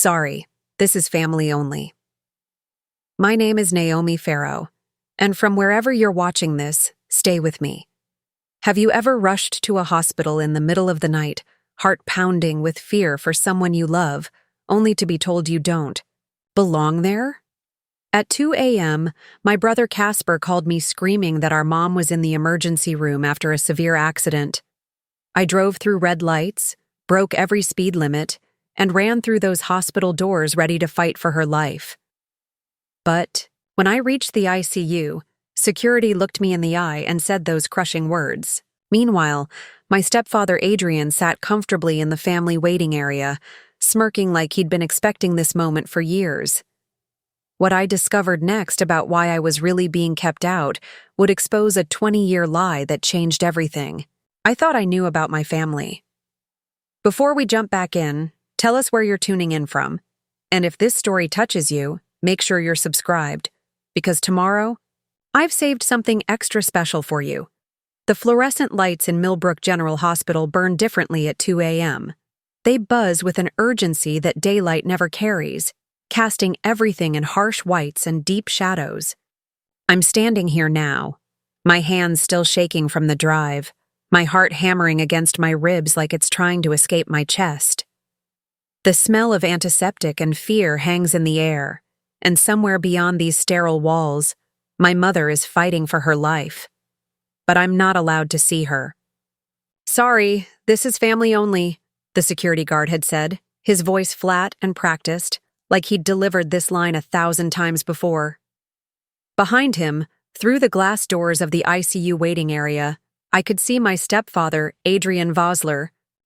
Sorry, this is family only. My name is Naomi Ferrow, and from wherever you're watching this, stay with me. Have you ever rushed to a hospital in the middle of the night, heart pounding with fear for someone you love, only to be told you don't belong there? At 2 a.m., my brother Casper called me screaming that our mom was in the emergency room after a severe accident. I drove through red lights, broke every speed limit, and ran through those hospital doors ready to fight for her life. But when I reached the ICU, security looked me in the eye and said those crushing words. Meanwhile, my stepfather Adrian sat comfortably in the family waiting area, smirking like he'd been expecting this moment for years. What I discovered next about why I was really being kept out would expose a 20-year lie that changed everything. I thought I knew about my family. Before we jump back in, tell us where you're tuning in from. And if this story touches you, make sure you're subscribed, because tomorrow, I've saved something extra special for you. The fluorescent lights in Millbrook General Hospital burn differently at 2 a.m. They buzz with an urgency that daylight never carries, casting everything in harsh whites and deep shadows. I'm standing here now, my hands still shaking from the drive, my heart hammering against my ribs like it's trying to escape my chest. The smell of antiseptic and fear hangs in the air, and somewhere beyond these sterile walls, my mother is fighting for her life. But I'm not allowed to see her. Sorry, this is family only, the security guard had said, his voice flat and practiced, like he'd delivered this line 1,000 times before. Behind him, through the glass doors of the ICU waiting area, I could see my stepfather, Adrian,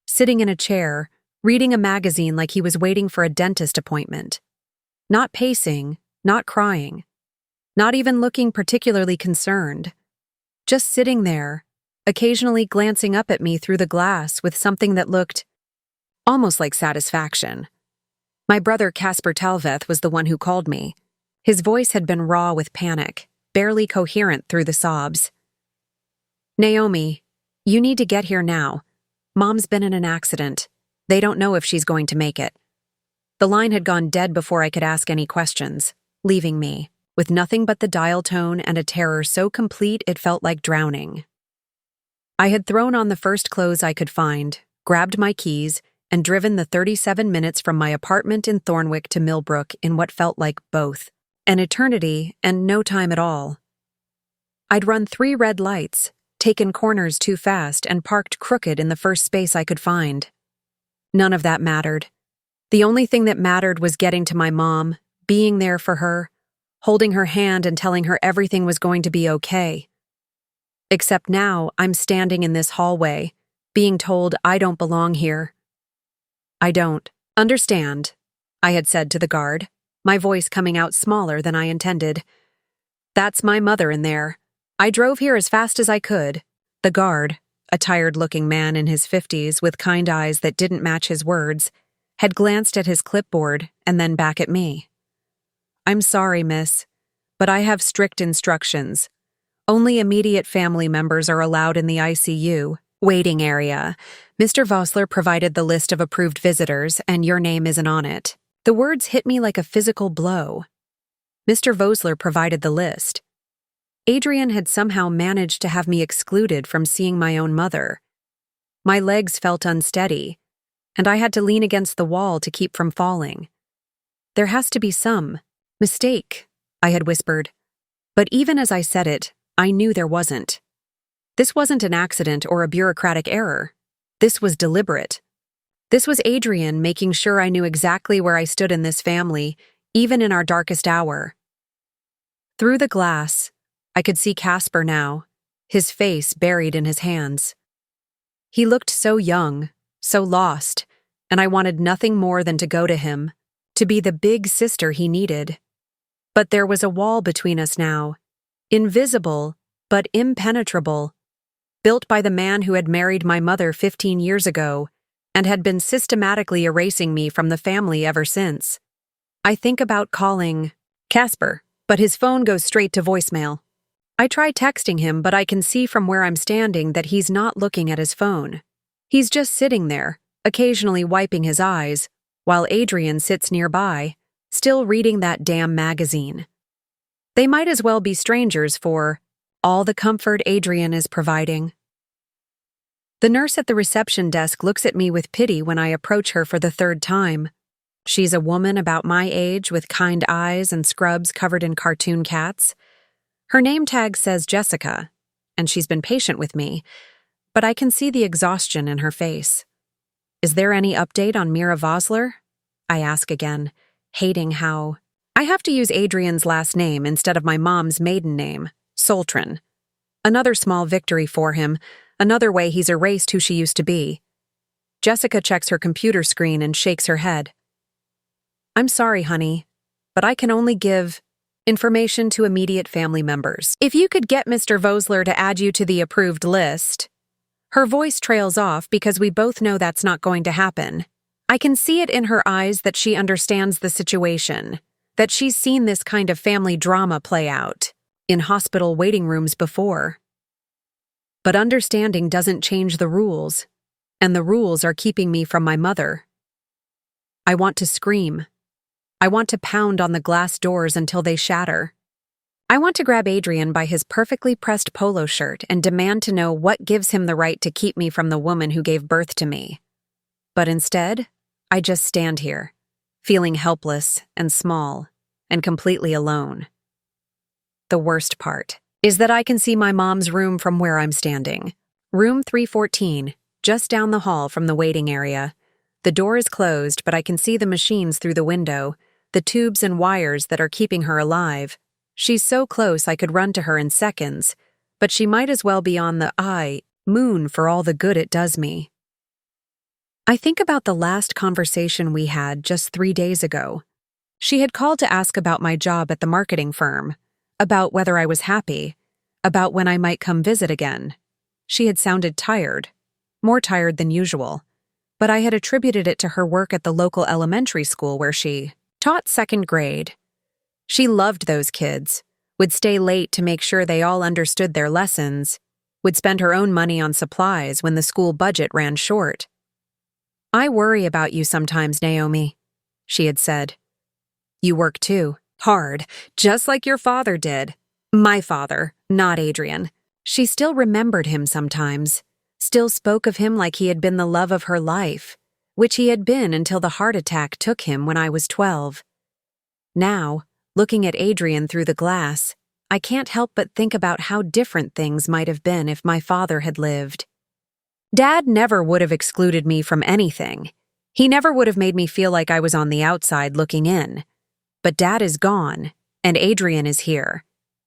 sitting in a chair, reading a magazine like he was waiting for a dentist appointment. Not pacing, not crying, not even looking particularly concerned. Just sitting there, occasionally glancing up at me through the glass with something that looked almost like satisfaction. My brother Casper was the one who called me. His voice had been raw with panic, barely coherent through the sobs. Naomi, you need to get here now. Mom's been in an accident. They don't know if she's going to make it. The line had gone dead before I could ask any questions, leaving me with nothing but the dial tone and a terror so complete it felt like drowning. I had thrown on the first clothes I could find, grabbed my keys, and driven the 37 minutes from my apartment in Thornwick to Millbrook in what felt like both an eternity and no time at all. I'd run 3 red lights, taken corners too fast, and parked crooked in the first space I could find. None of that mattered. The only thing that mattered was getting to my mom, being there for her, holding her hand and telling her everything was going to be okay. Except now, I'm standing in this hallway, being told I don't belong here. I don't understand, I had said to the guard, my voice coming out smaller than I intended. That's my mother in there. I drove here as fast as I could. The guard, a tired-looking man in his 50s with kind eyes that didn't match his words, had glanced at his clipboard and then back at me. I'm sorry, miss, but I have strict instructions. Only immediate family members are allowed in the ICU waiting area. Mr. Vossler provided the list of approved visitors, and your name isn't on it. The words hit me like a physical blow. Mr. Vossler provided the list. Adrian had somehow managed to have me excluded from seeing my own mother. My legs felt unsteady, and I had to lean against the wall to keep from falling. There has to be some mistake, I had whispered. But even as I said it, I knew there wasn't. This wasn't an accident or a bureaucratic error. This was deliberate. This was Adrian making sure I knew exactly where I stood in this family, even in our darkest hour. Through the glass, I could see Casper now, his face buried in his hands. He looked so young, so lost, and I wanted nothing more than to go to him, to be the big sister he needed. But there was a wall between us now, invisible but impenetrable, built by the man who had married my mother 15 years ago and had been systematically erasing me from the family ever since. I think about calling Casper, but his phone goes straight to voicemail. I try texting him, but I can see from where I'm standing that he's not looking at his phone. He's just sitting there, occasionally wiping his eyes, while Adrian sits nearby, still reading that damn magazine. They might as well be strangers for all the comfort Adrian is providing. The nurse at the reception desk looks at me with pity when I approach her for the third time. She's a woman about my age with kind eyes and scrubs covered in cartoon cats. Her name tag says Jessica, and she's been patient with me, but I can see the exhaustion in her face. Is there any update on Mira Vosler? I ask again, hating how I have to use Adrian's last name instead of my mom's maiden name, Soltrin. Another small victory for him, another way he's erased who she used to be. Jessica checks her computer screen and shakes her head. I'm sorry, honey, but I can only give information to immediate family members. If you could get Mr. Vosler to add you to the approved list. Her voice trails off because we both know that's not going to happen. I can see it in her eyes that she understands the situation, that she's seen this kind of family drama play out in hospital waiting rooms before. But understanding doesn't change the rules, and the rules are keeping me from my mother. I want to scream. I want to pound on the glass doors until they shatter. I want to grab Adrian by his perfectly pressed polo shirt and demand to know what gives him the right to keep me from the woman who gave birth to me. But instead, I just stand here, feeling helpless and small and completely alone. The worst part is that I can see my mom's room from where I'm standing. Room 314, just down the hall from the waiting area. The door is closed, but I can see the machines through the window, the tubes and wires that are keeping her alive. She's so close I could run to her in seconds, but she might as well be on the moon for all the good it does me. I think about the last conversation we had just 3 days ago. She had called to ask about my job at the marketing firm, about whether I was happy, about when I might come visit again. She had sounded tired, more tired than usual, but I had attributed it to her work at the local elementary school where she taught second grade. She loved those kids, would stay late to make sure they all understood their lessons, would spend her own money on supplies when the school budget ran short. I worry about you sometimes, Naomi, she had said. You work too, hard, just like your father did. My father, not Adrian. She still remembered him sometimes, still spoke of him like he had been the love of her life, which he had been until the heart attack took him when I was 12. Now, looking at Adrian through the glass, I can't help but think about how different things might have been if my father had lived. Dad never would have excluded me from anything. He never would have made me feel like I was on the outside looking in. But Dad is gone, and Adrian is here.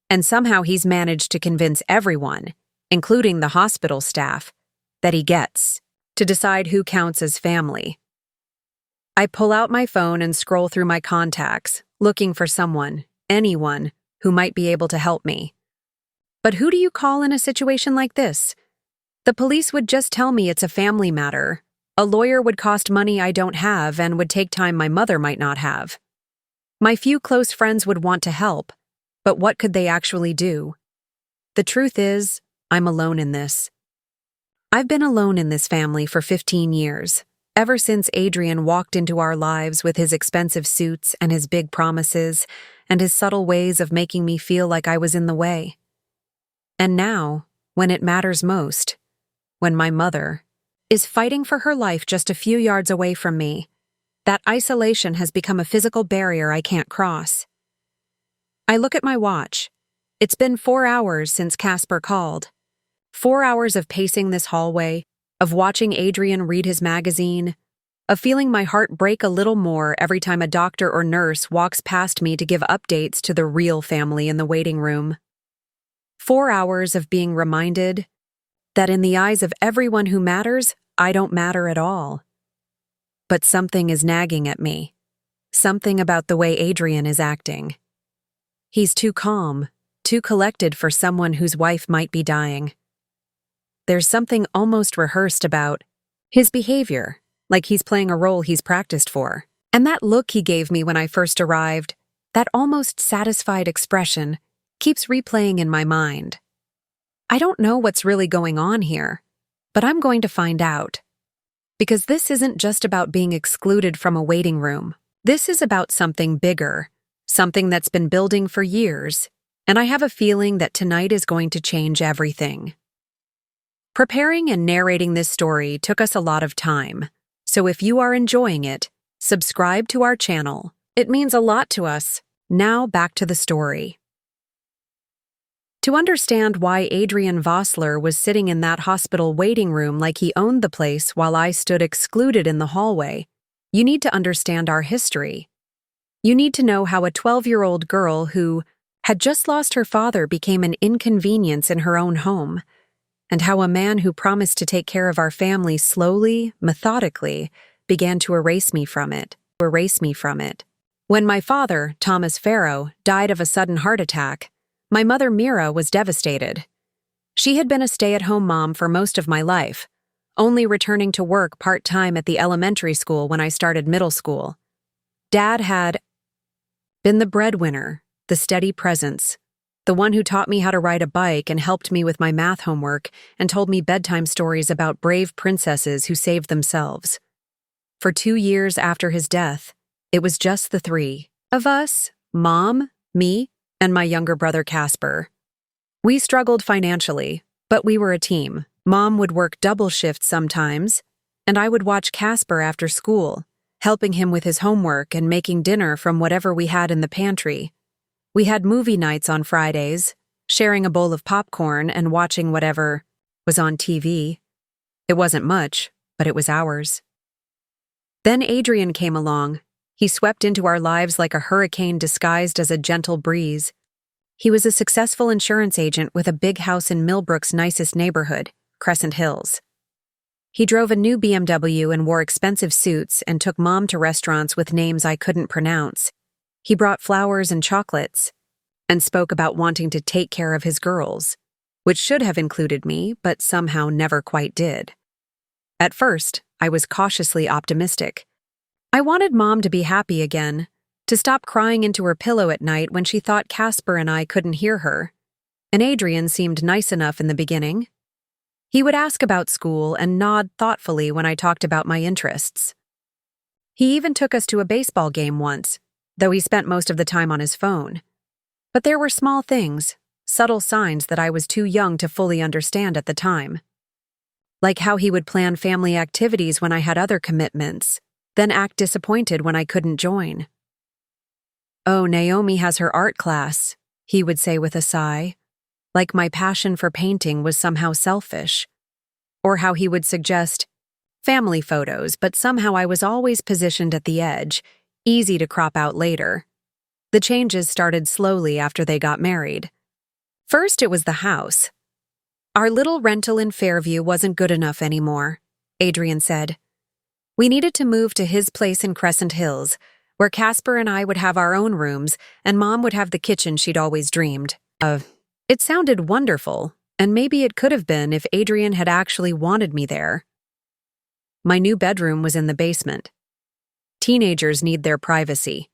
And somehow he's managed to convince everyone, including the hospital staff, that he gets to decide who counts as family. I pull out my phone and scroll through my contacts, looking for someone, anyone, who might be able to help me. But who do you call in a situation like this? The police would just tell me it's a family matter. A lawyer would cost money I don't have and would take time my mother might not have. My few close friends would want to help, but what could they actually do? The truth is, I'm alone in this. I've been alone in this family for 15 years. Ever since Adrian walked into our lives with his expensive suits and his big promises and his subtle ways of making me feel like I was in the way. And now, when it matters most, when my mother is fighting for her life just a few yards away from me, that isolation has become a physical barrier I can't cross. I look at my watch. It's been 4 hours since Casper called. 4 hours of pacing this hallway, of watching Adrian read his magazine, of feeling my heart break a little more every time a doctor or nurse walks past me to give updates to the real family in the waiting room. 4 hours of being reminded that in the eyes of everyone who matters, I don't matter at all. But something is nagging at me. Something about the way Adrian is acting. He's too calm, too collected for someone whose wife might be dying. There's something almost rehearsed about his behavior, like he's playing a role he's practiced for. And that look he gave me when I first arrived, that almost satisfied expression, keeps replaying in my mind. I don't know what's really going on here, but I'm going to find out. Because this isn't just about being excluded from a waiting room. This is about something bigger, something that's been building for years, and I have a feeling that tonight is going to change everything. Preparing and narrating this story took us a lot of time, so if you are enjoying it, subscribe to our channel. It means a lot to us. Now back to the story. To understand why Adrian Vossler was sitting in that hospital waiting room like he owned the place while I stood excluded in the hallway, you need to understand our history. You need to know how a 12-year-old girl who had just lost her father became an inconvenience in her own home, and how a man who promised to take care of our family slowly, methodically, began to erase me from it. When my father, Thomas Ferrow, died of a sudden heart attack, my mother Mira was devastated. She had been a stay-at-home mom for most of my life, only returning to work part-time at the elementary school when I started middle school. Dad had been the breadwinner, the steady presence, the one who taught me how to ride a bike and helped me with my math homework and told me bedtime stories about brave princesses who saved themselves. For 2 years after his death, it was just the three of us, Mom, me, and my younger brother Casper. We struggled financially, but we were a team. Mom would work double shifts sometimes, and I would watch Casper after school, helping him with his homework and making dinner from whatever we had in the pantry. We had movie nights on Fridays, sharing a bowl of popcorn and watching whatever was on TV. It wasn't much, but it was ours. Then Adrian came along. He swept into our lives like a hurricane disguised as a gentle breeze. He was a successful insurance agent with a big house in Millbrook's nicest neighborhood, Crescent Hills. He drove a new BMW and wore expensive suits and took Mom to restaurants with names I couldn't pronounce. He brought flowers and chocolates and spoke about wanting to take care of his girls, which should have included me, but somehow never quite did. At first, I was cautiously optimistic. I wanted Mom to be happy again, to stop crying into her pillow at night when she thought Casper and I couldn't hear her. And Adrian seemed nice enough in the beginning. He would ask about school and nod thoughtfully when I talked about my interests. He even took us to a baseball game once, though he spent most of the time on his phone. But there were small things, subtle signs that I was too young to fully understand at the time. Like how he would plan family activities when I had other commitments, then act disappointed when I couldn't join. "Oh, Naomi has her art class," he would say with a sigh, like my passion for painting was somehow selfish. Or how he would suggest family photos, but somehow I was always positioned at the edge, easy to crop out later. The changes started slowly after they got married. First, it was the house. Our little rental in Fairview wasn't good enough anymore, Adrian said. We needed to move to his place in Crescent Hills, where Casper and I would have our own rooms and Mom would have the kitchen she'd always dreamed of. It sounded wonderful, and maybe it could have been if Adrian had actually wanted me there. My new bedroom was in the basement. Teenagers need their privacy,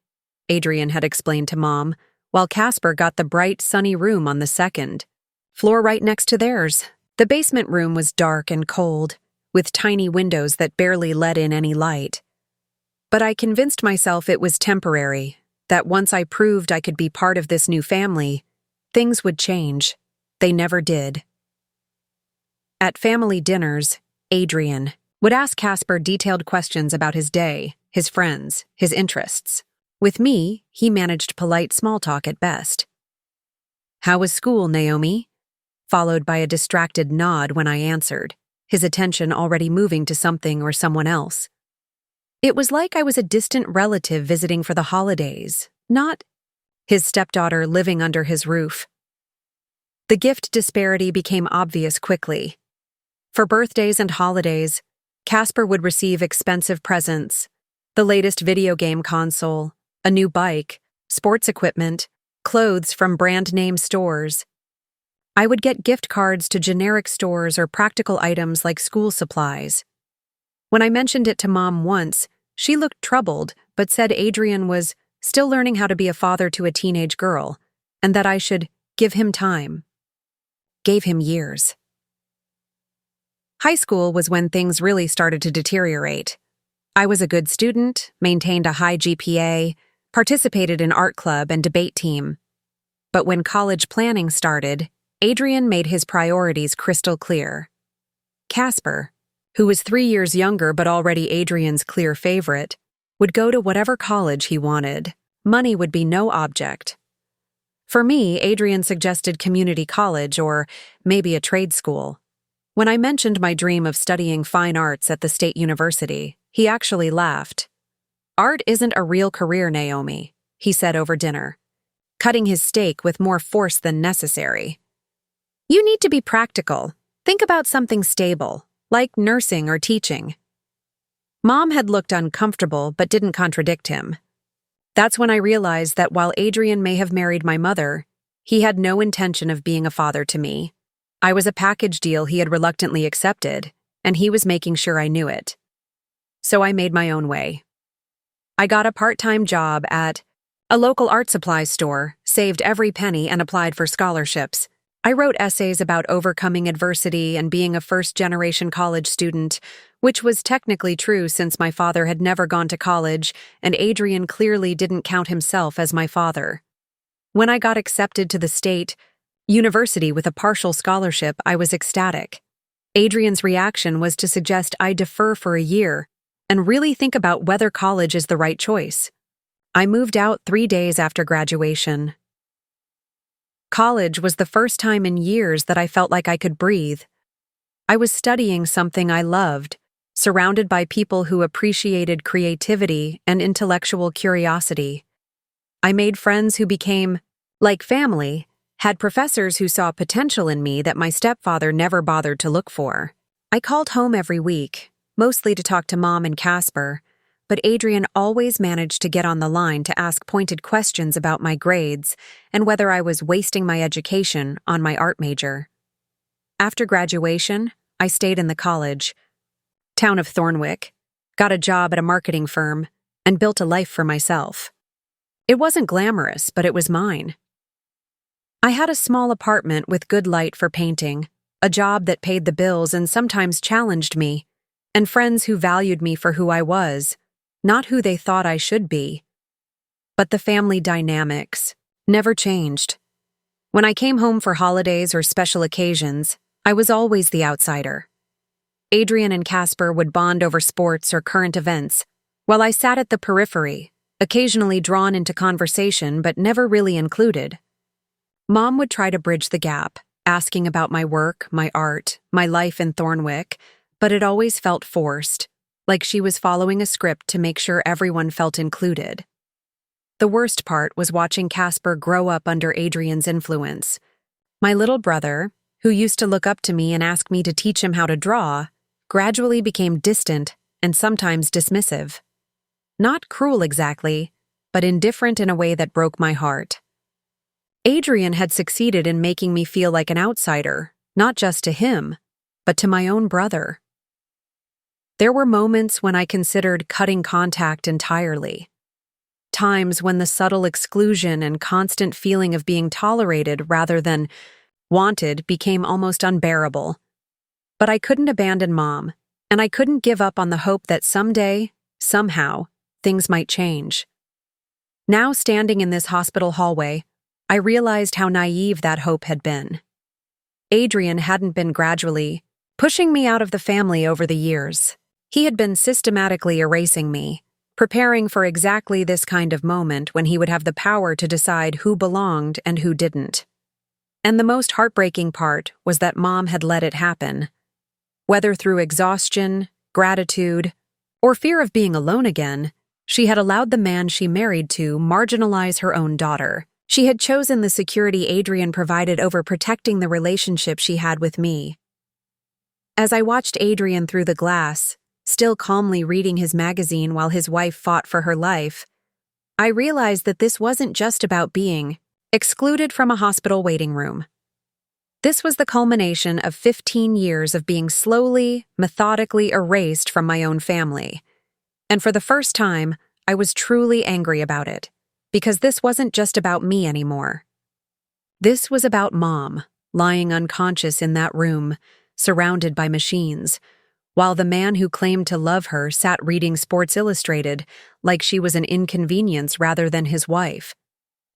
Adrian had explained to Mom, while Casper got the bright, sunny room on the second floor right next to theirs. The basement room was dark and cold, with tiny windows that barely let in any light. But I convinced myself it was temporary, that once I proved I could be part of this new family, things would change. They never did. At family dinners, Adrian would ask Casper detailed questions about his day, his friends, his interests. With me, he managed polite small talk at best. "How was school, Naomi?" Followed by a distracted nod when I answered, his attention already moving to something or someone else. It was like I was a distant relative visiting for the holidays, not his stepdaughter living under his roof. The gift disparity became obvious quickly. For birthdays and holidays, Casper would receive expensive presents, the latest video game console, a new bike, sports equipment, clothes from brand-name stores. I would get gift cards to generic stores or practical items like school supplies. When I mentioned it to Mom once, she looked troubled but said Adrian was still learning how to be a father to a teenage girl, and that I should give him time. Gave him years. High school was when things really started to deteriorate. I was a good student, maintained a high GPA, participated in art club and debate team. But when college planning started, Adrian made his priorities crystal clear. Casper, who was 3 years younger but already Adrian's clear favorite, would go to whatever college he wanted. Money would be no object. For me, Adrian suggested community college or maybe a trade school. When I mentioned my dream of studying fine arts at the state university, he actually laughed. "Art isn't a real career, Naomi," he said over dinner, cutting his steak with more force than necessary. "You need to be practical. Think about something stable, like nursing or teaching." Mom had looked uncomfortable but didn't contradict him. That's when I realized that while Adrian may have married my mother, he had no intention of being a father to me. I was a package deal he had reluctantly accepted, and he was making sure I knew it. So I made my own way. I got a part-time job at a local art supply store, saved every penny, and applied for scholarships. I wrote essays about overcoming adversity and being a first-generation college student, which was technically true since my father had never gone to college and Adrian clearly didn't count himself as my father. When I got accepted to the state university with a partial scholarship, I was ecstatic. Adrian's reaction was to suggest I defer for a year and really think about whether college is the right choice. I moved out 3 days after graduation. College was the first time in years that I felt like I could breathe. I was studying something I loved, surrounded by people who appreciated creativity and intellectual curiosity. I made friends who became like family, had professors who saw potential in me that my stepfather never bothered to look for. I called home every week, mostly to talk to Mom and Casper, but Adrian always managed to get on the line to ask pointed questions about my grades and whether I was wasting my education on my art major. After graduation, I stayed in the college town of Thornwick, got a job at a marketing firm, and built a life for myself. It wasn't glamorous, but it was mine. I had a small apartment with good light for painting, a job that paid the bills and sometimes challenged me, and friends who valued me for who I was, not who they thought I should be. But the family dynamics never changed. When I came home for holidays or special occasions, I was always the outsider. Adrian and Casper would bond over sports or current events, while I sat at the periphery, occasionally drawn into conversation but never really included. Mom would try to bridge the gap, asking about my work, my art, my life in Thornwick, but it always felt forced, like she was following a script to make sure everyone felt included. The worst part was watching Casper grow up under Adrian's influence. My little brother, who used to look up to me and ask me to teach him how to draw, gradually became distant and sometimes dismissive. Not cruel exactly, but indifferent in a way that broke my heart. Adrian had succeeded in making me feel like an outsider, not just to him, but to my own brother. There were moments when I considered cutting contact entirely. Times when the subtle exclusion and constant feeling of being tolerated rather than wanted became almost unbearable. But I couldn't abandon Mom, and I couldn't give up on the hope that someday, somehow, things might change. Now standing in this hospital hallway, I realized how naive that hope had been. Adrian hadn't been gradually pushing me out of the family over the years. He had been systematically erasing me, preparing for exactly this kind of moment when he would have the power to decide who belonged and who didn't. And the most heartbreaking part was that Mom had let it happen. Whether through exhaustion, gratitude, or fear of being alone again, she had allowed the man she married to marginalize her own daughter. She had chosen the security Adrian provided over protecting the relationship she had with me. As I watched Adrian through the glass, still calmly reading his magazine while his wife fought for her life, I realized that this wasn't just about being excluded from a hospital waiting room. This was the culmination of 15 years of being slowly, methodically erased from my own family. And for the first time, I was truly angry about it, because this wasn't just about me anymore. This was about Mom, lying unconscious in that room, surrounded by machines, while the man who claimed to love her sat reading Sports Illustrated like she was an inconvenience rather than his wife.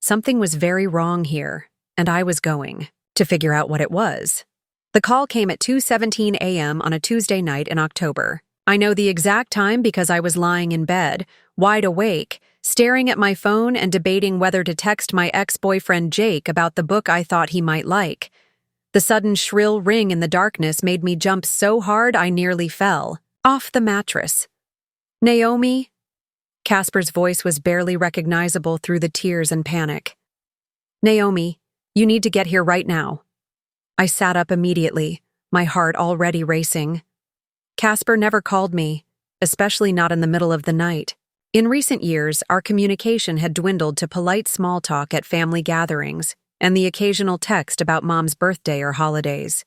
Something was very wrong here, and I was going to figure out what it was. The call came at 2:17 a.m. on a Tuesday night in October. I know the exact time because I was lying in bed, wide awake, staring at my phone and debating whether to text my ex-boyfriend Jake about the book I thought he might like. The sudden shrill ring in the darkness made me jump so hard I nearly fell off the mattress. "Naomi?" Casper's voice was barely recognizable through the tears and panic. "Naomi, you need to get here right now." I sat up immediately, my heart already racing. Casper never called me, especially not in the middle of the night. In recent years, our communication had dwindled to polite small talk at family gatherings and the occasional text about Mom's birthday or holidays.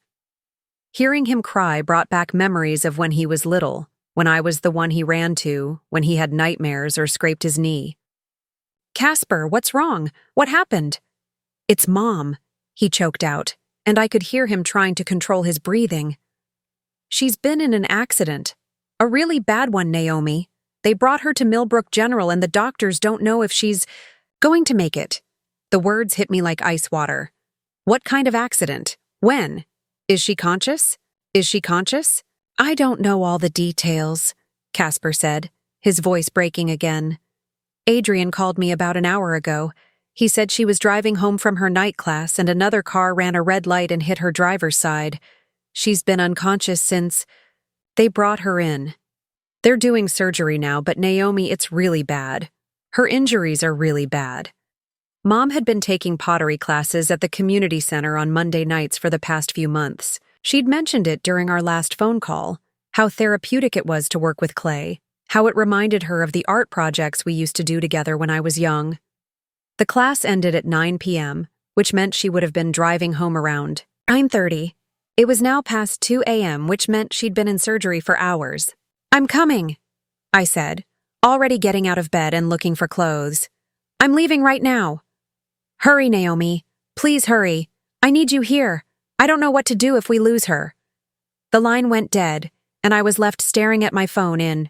Hearing him cry brought back memories of when he was little, when I was the one he ran to, when he had nightmares or scraped his knee. "Casper, what's wrong? What happened?" "It's Mom," he choked out, and I could hear him trying to control his breathing. "She's been in an accident. A really bad one, Naomi. They brought her to Millbrook General and the doctors don't know if she's going to make it." The words hit me like ice water. "What kind of accident? When? Is she conscious? Is she conscious?" "I don't know all the details," Casper said, his voice breaking again. "Adrian called me about an hour ago. He said she was driving home from her night class and another car ran a red light and hit her driver's side. She's been unconscious since they brought her in. They're doing surgery now, but Naomi, it's really bad. Her injuries are really bad." Mom had been taking pottery classes at the community center on Monday nights for the past few months. She'd mentioned it during our last phone call, how therapeutic it was to work with clay, how it reminded her of the art projects we used to do together when I was young. The class ended at 9 p.m., which meant she would have been driving home around 9:30. It was now past 2 a.m., which meant she'd been in surgery for hours. "I'm coming," I said, already getting out of bed and looking for clothes. "I'm leaving right now." "Hurry, Naomi. Please hurry. I need you here. I don't know what to do if we lose her." The line went dead, and I was left staring at my phone in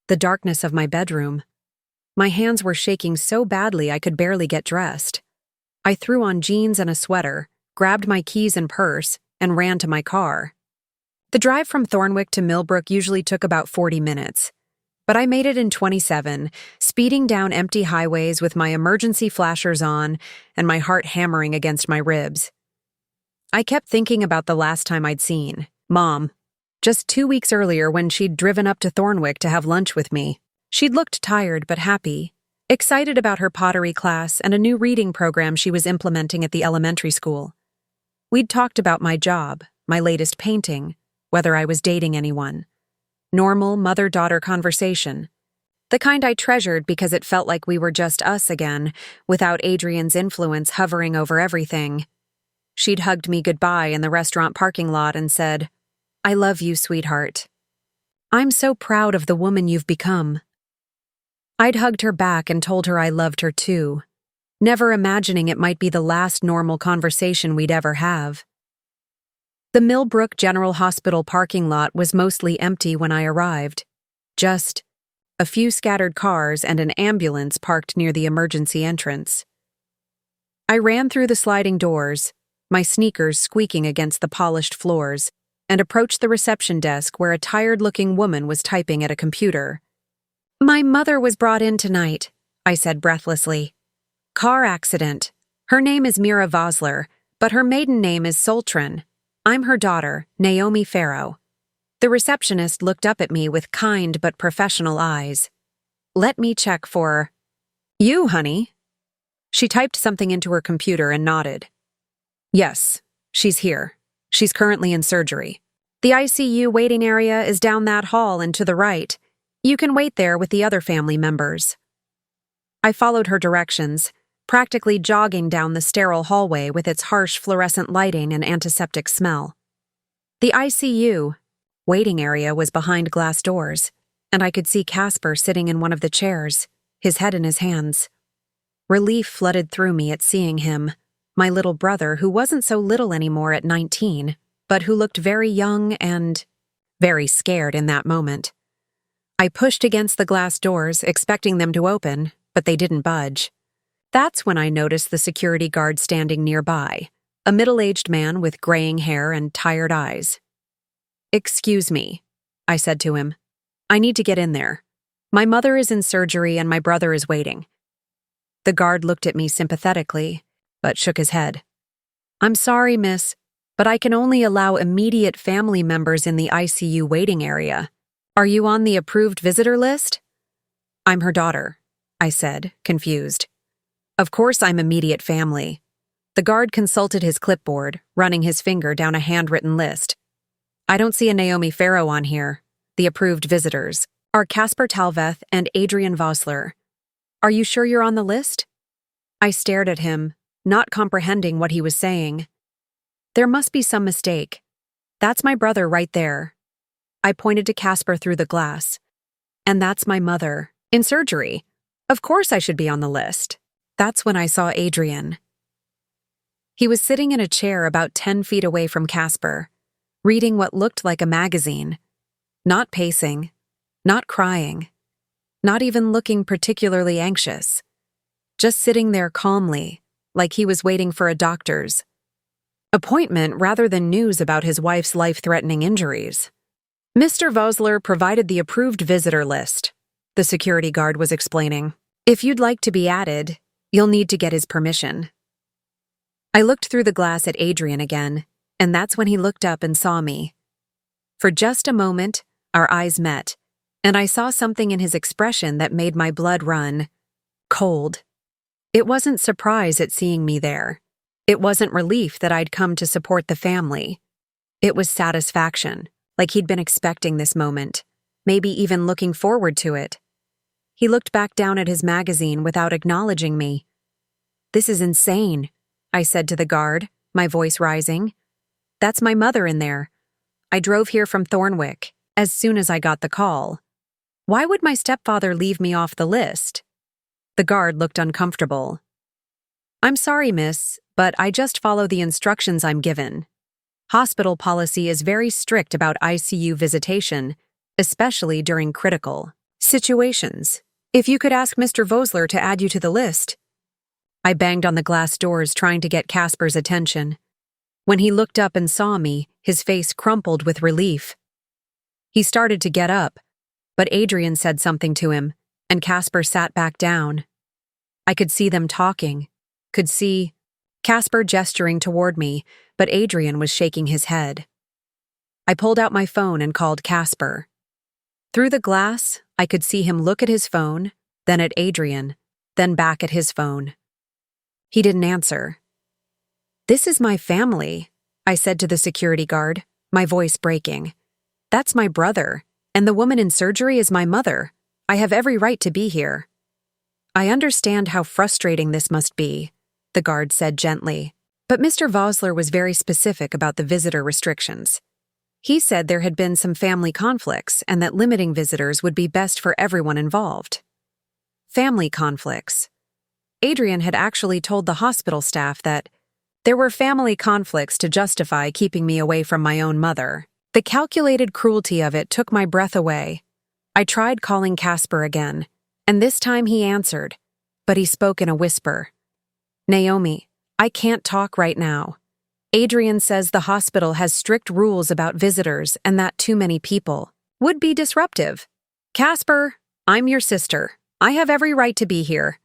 the darkness of my bedroom. My hands were shaking so badly I could barely get dressed. I threw on jeans and a sweater, grabbed my keys and purse, and ran to my car. The drive from Thornwick to Millbrook usually took about 40 minutes. But I made it in 27, speeding down empty highways with my emergency flashers on and my heart hammering against my ribs. I kept thinking about the last time I'd seen Mom, just 2 weeks earlier when she'd driven up to Thornwick to have lunch with me. She'd looked tired but happy, excited about her pottery class and a new reading program she was implementing at the elementary school. We'd talked about my job, my latest painting, whether I was dating anyone. Normal mother-daughter conversation. The kind I treasured because it felt like we were just us again, without Adrian's influence hovering over everything. She'd hugged me goodbye in the restaurant parking lot and said, "I love you, sweetheart. I'm so proud of the woman you've become." I'd hugged her back and told her I loved her too, never imagining it might be the last normal conversation we'd ever have. The Millbrook General Hospital parking lot was mostly empty when I arrived. Just a few scattered cars and an ambulance parked near the emergency entrance. I ran through the sliding doors, my sneakers squeaking against the polished floors, and approached the reception desk where a tired-looking woman was typing at a computer. "My mother was brought in tonight," I said breathlessly. "Car accident. Her name is Mira Vosler, but her maiden name is Soltran. I'm her daughter, Naomi Ferrow." The receptionist looked up at me with kind but professional eyes. "Let me check for you, honey." She typed something into her computer and nodded. "Yes, she's here. She's currently in surgery. The ICU waiting area is down that hall and to the right. You can wait there with the other family members." I followed her directions, practically jogging down the sterile hallway with its harsh fluorescent lighting and antiseptic smell. The ICU waiting area was behind glass doors, and I could see Casper sitting in one of the chairs, his head in his hands. Relief flooded through me at seeing him, my little brother who wasn't so little anymore at 19, but who looked very young and very scared in that moment. I pushed against the glass doors, expecting them to open, but they didn't budge. That's when I noticed the security guard standing nearby, a middle-aged man with graying hair and tired eyes. "Excuse me," I said to him. "I need to get in there. My mother is in surgery and my brother is waiting." The guard looked at me sympathetically, but shook his head. "I'm sorry, miss, but I can only allow immediate family members in the ICU waiting area. Are you on the approved visitor list?" "I'm her daughter," I said, confused. "Of course I'm immediate family." The guard consulted his clipboard, running his finger down a handwritten list. "I don't see a Naomi Ferrow on here. The approved visitors are Casper and Adrian Vosler. Are you sure you're on the list?" I stared at him, not comprehending what he was saying. "There must be some mistake. That's my brother right there." I pointed to Casper through the glass. "And that's my mother, in surgery. Of course I should be on the list." That's when I saw Adrian. He was sitting in a chair about 10 feet away from Casper, reading what looked like a magazine. Not pacing, not crying, not even looking particularly anxious. Just sitting there calmly, like he was waiting for a doctor's appointment rather than news about his wife's life-threatening injuries. "Mr. Vosler provided the approved visitor list," the security guard was explaining. "If you'd like to be added, you'll need to get his permission." I looked through the glass at Adrian again, and that's when he looked up and saw me. For just a moment, our eyes met, and I saw something in his expression that made my blood run cold. It wasn't surprise at seeing me there. It wasn't relief that I'd come to support the family. It was satisfaction, like he'd been expecting this moment, maybe even looking forward to it. He looked back down at his magazine without acknowledging me. "This is insane," I said to the guard, my voice rising. "That's my mother in there. I drove here from Thornwick as soon as I got the call. Why would my stepfather leave me off the list?" The guard looked uncomfortable. "I'm sorry, miss, but I just follow the instructions I'm given. Hospital policy is very strict about ICU visitation, especially during critical situations. If you could ask Mr. Vosler to add you to the list." I banged on the glass doors trying to get Casper's attention. When he looked up and saw me, his face crumpled with relief. He started to get up, but Adrian said something to him, and Casper sat back down. I could see them talking, could see Casper gesturing toward me, but Adrian was shaking his head. I pulled out my phone and called Casper. Through the glass, I could see him look at his phone, then at Adrian, then back at his phone. He didn't answer. "This is my family," I said to the security guard, my voice breaking. "That's my brother, and the woman in surgery is my mother. I have every right to be here." "I understand how frustrating this must be," the guard said gently, but Mr. Vosler was very specific about the visitor restrictions. He said there had been some family conflicts and that limiting visitors would be best for everyone involved. Family conflicts. Adrian had actually told the hospital staff that there were family conflicts to justify keeping me away from my own mother. The calculated cruelty of it took my breath away. I tried calling Casper again, and this time he answered, but he spoke in a whisper. "Naomi, I can't talk right now. Adrian says the hospital has strict rules about visitors and that too many people would be disruptive. Casper, I'm your sister. I have every right to be here."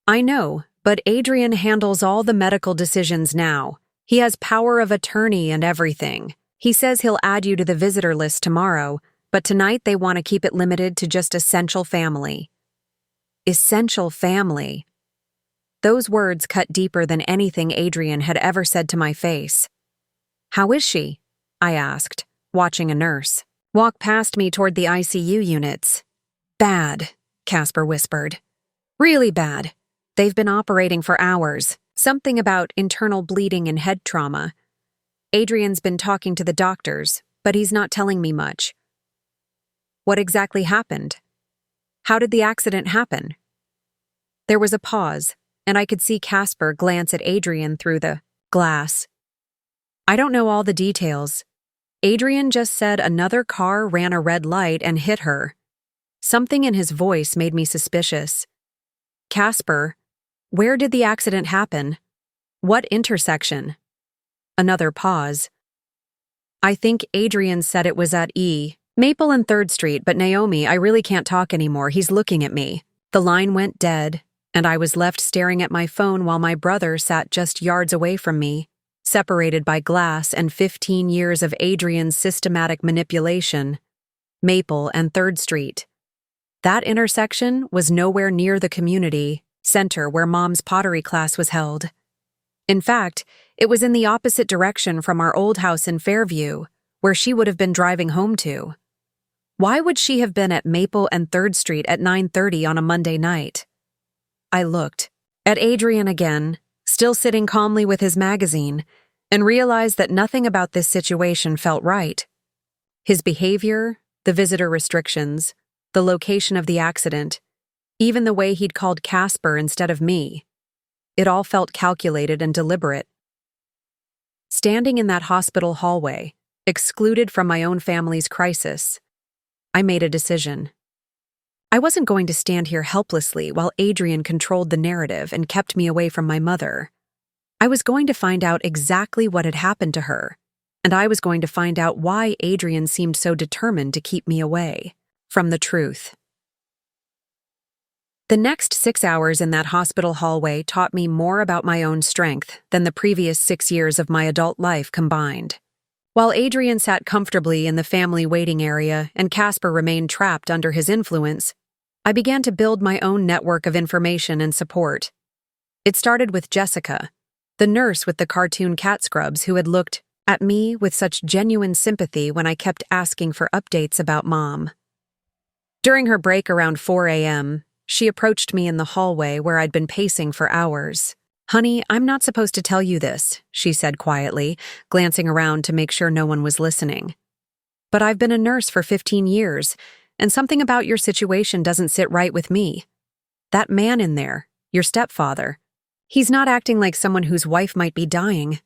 "I know, but Adrian handles all the medical decisions now. He has power of attorney and everything. He says he'll add you to the visitor list tomorrow, but tonight they want to keep it limited to just essential family." Essential family. Those words cut deeper than anything Adrian had ever said to my face. "How is she?" I asked, watching a nurse walk past me toward the ICU units. "Bad," Casper whispered. "Really bad. They've been operating for hours. Something about internal bleeding and head trauma. Adrian's been talking to the doctors, but he's not telling me much." "What exactly happened? How did the accident happen?" There was a pause, and I could see Casper glance at Adrian through the glass. "I don't know all the details, Adrian just said another car ran a red light and hit her. Something in his voice made me suspicious. Casper, where did the accident happen? What intersection? Another pause. I think Adrian said it was at Maple and 3rd Street, but Naomi, I really can't talk anymore. He's looking at me. The line went dead, and I was left staring at my phone while my brother sat just yards away from me, separated by glass and 15 years of Adrian's systematic manipulation. Maple and 3rd Street. That intersection was nowhere near the community center where Mom's pottery class was held. In fact, it was in the opposite direction from our old house in Fairview, where she would have been driving home to. Why would she have been at Maple and 3rd Street at 9:30 on a Monday night? I looked at Adrian again, still sitting calmly with his magazine, and realized that nothing about this situation felt right. His behavior, the visitor restrictions, the location of the accident, even the way he'd called Casper instead of me. It all felt calculated and deliberate. Standing in that hospital hallway, excluded from my own family's crisis, I made a decision. I wasn't going to stand here helplessly while Adrian controlled the narrative and kept me away from my mother. I was going to find out exactly what had happened to her, and I was going to find out why Adrian seemed so determined to keep me away from the truth. The next 6 hours in that hospital hallway taught me more about my own strength than the previous 6 years of my adult life combined. While Adrian sat comfortably in the family waiting area and Casper remained trapped under his influence, I began to build my own network of information and support. It started with Jessica, the nurse with the cartoon cat scrubs who had looked at me with such genuine sympathy when I kept asking for updates about Mom. During her break around 4 a.m., she approached me in the hallway where I'd been pacing for hours. "Honey, I'm not supposed to tell you this," she said quietly, glancing around to make sure no one was listening. "But I've been a nurse for 15 years, and something about your situation doesn't sit right with me. That man in there, your stepfather, he's not acting like someone whose wife might be dying."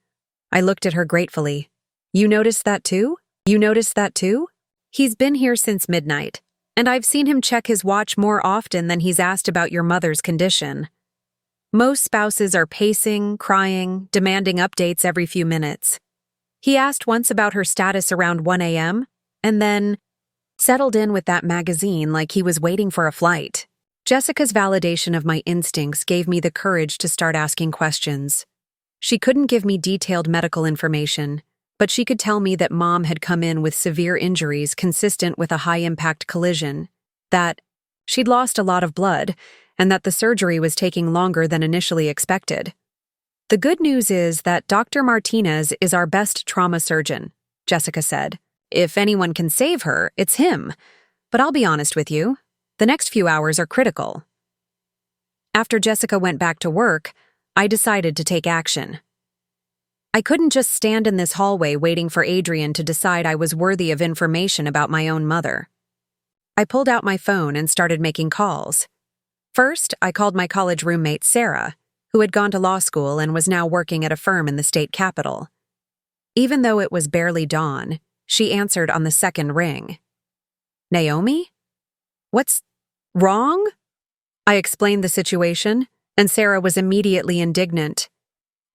I looked at her gratefully. "You noticed that too? You noticed that too? He's been here since midnight, and I've seen him check his watch more often than he's asked about your mother's condition. Most spouses are pacing, crying, demanding updates every few minutes. He asked once about her status around 1 a.m., and then settled in with that magazine like he was waiting for a flight." Jessica's validation of my instincts gave me the courage to start asking questions. She couldn't give me detailed medical information, but she could tell me that Mom had come in with severe injuries consistent with a high-impact collision, that she'd lost a lot of blood, and that the surgery was taking longer than initially expected. "The good news is that Dr. Martinez is our best trauma surgeon," Jessica said. "If anyone can save her, it's him. But I'll be honest with you, the next few hours are critical." After Jessica went back to work, I decided to take action. I couldn't just stand in this hallway waiting for Adrian to decide I was worthy of information about my own mother. I pulled out my phone and started making calls. First, I called my college roommate Sarah, who had gone to law school and was now working at a firm in the state capital. Even though it was barely dawn, she answered on the second ring. "Naomi? What's wrong?" I explained the situation, and Sarah was immediately indignant.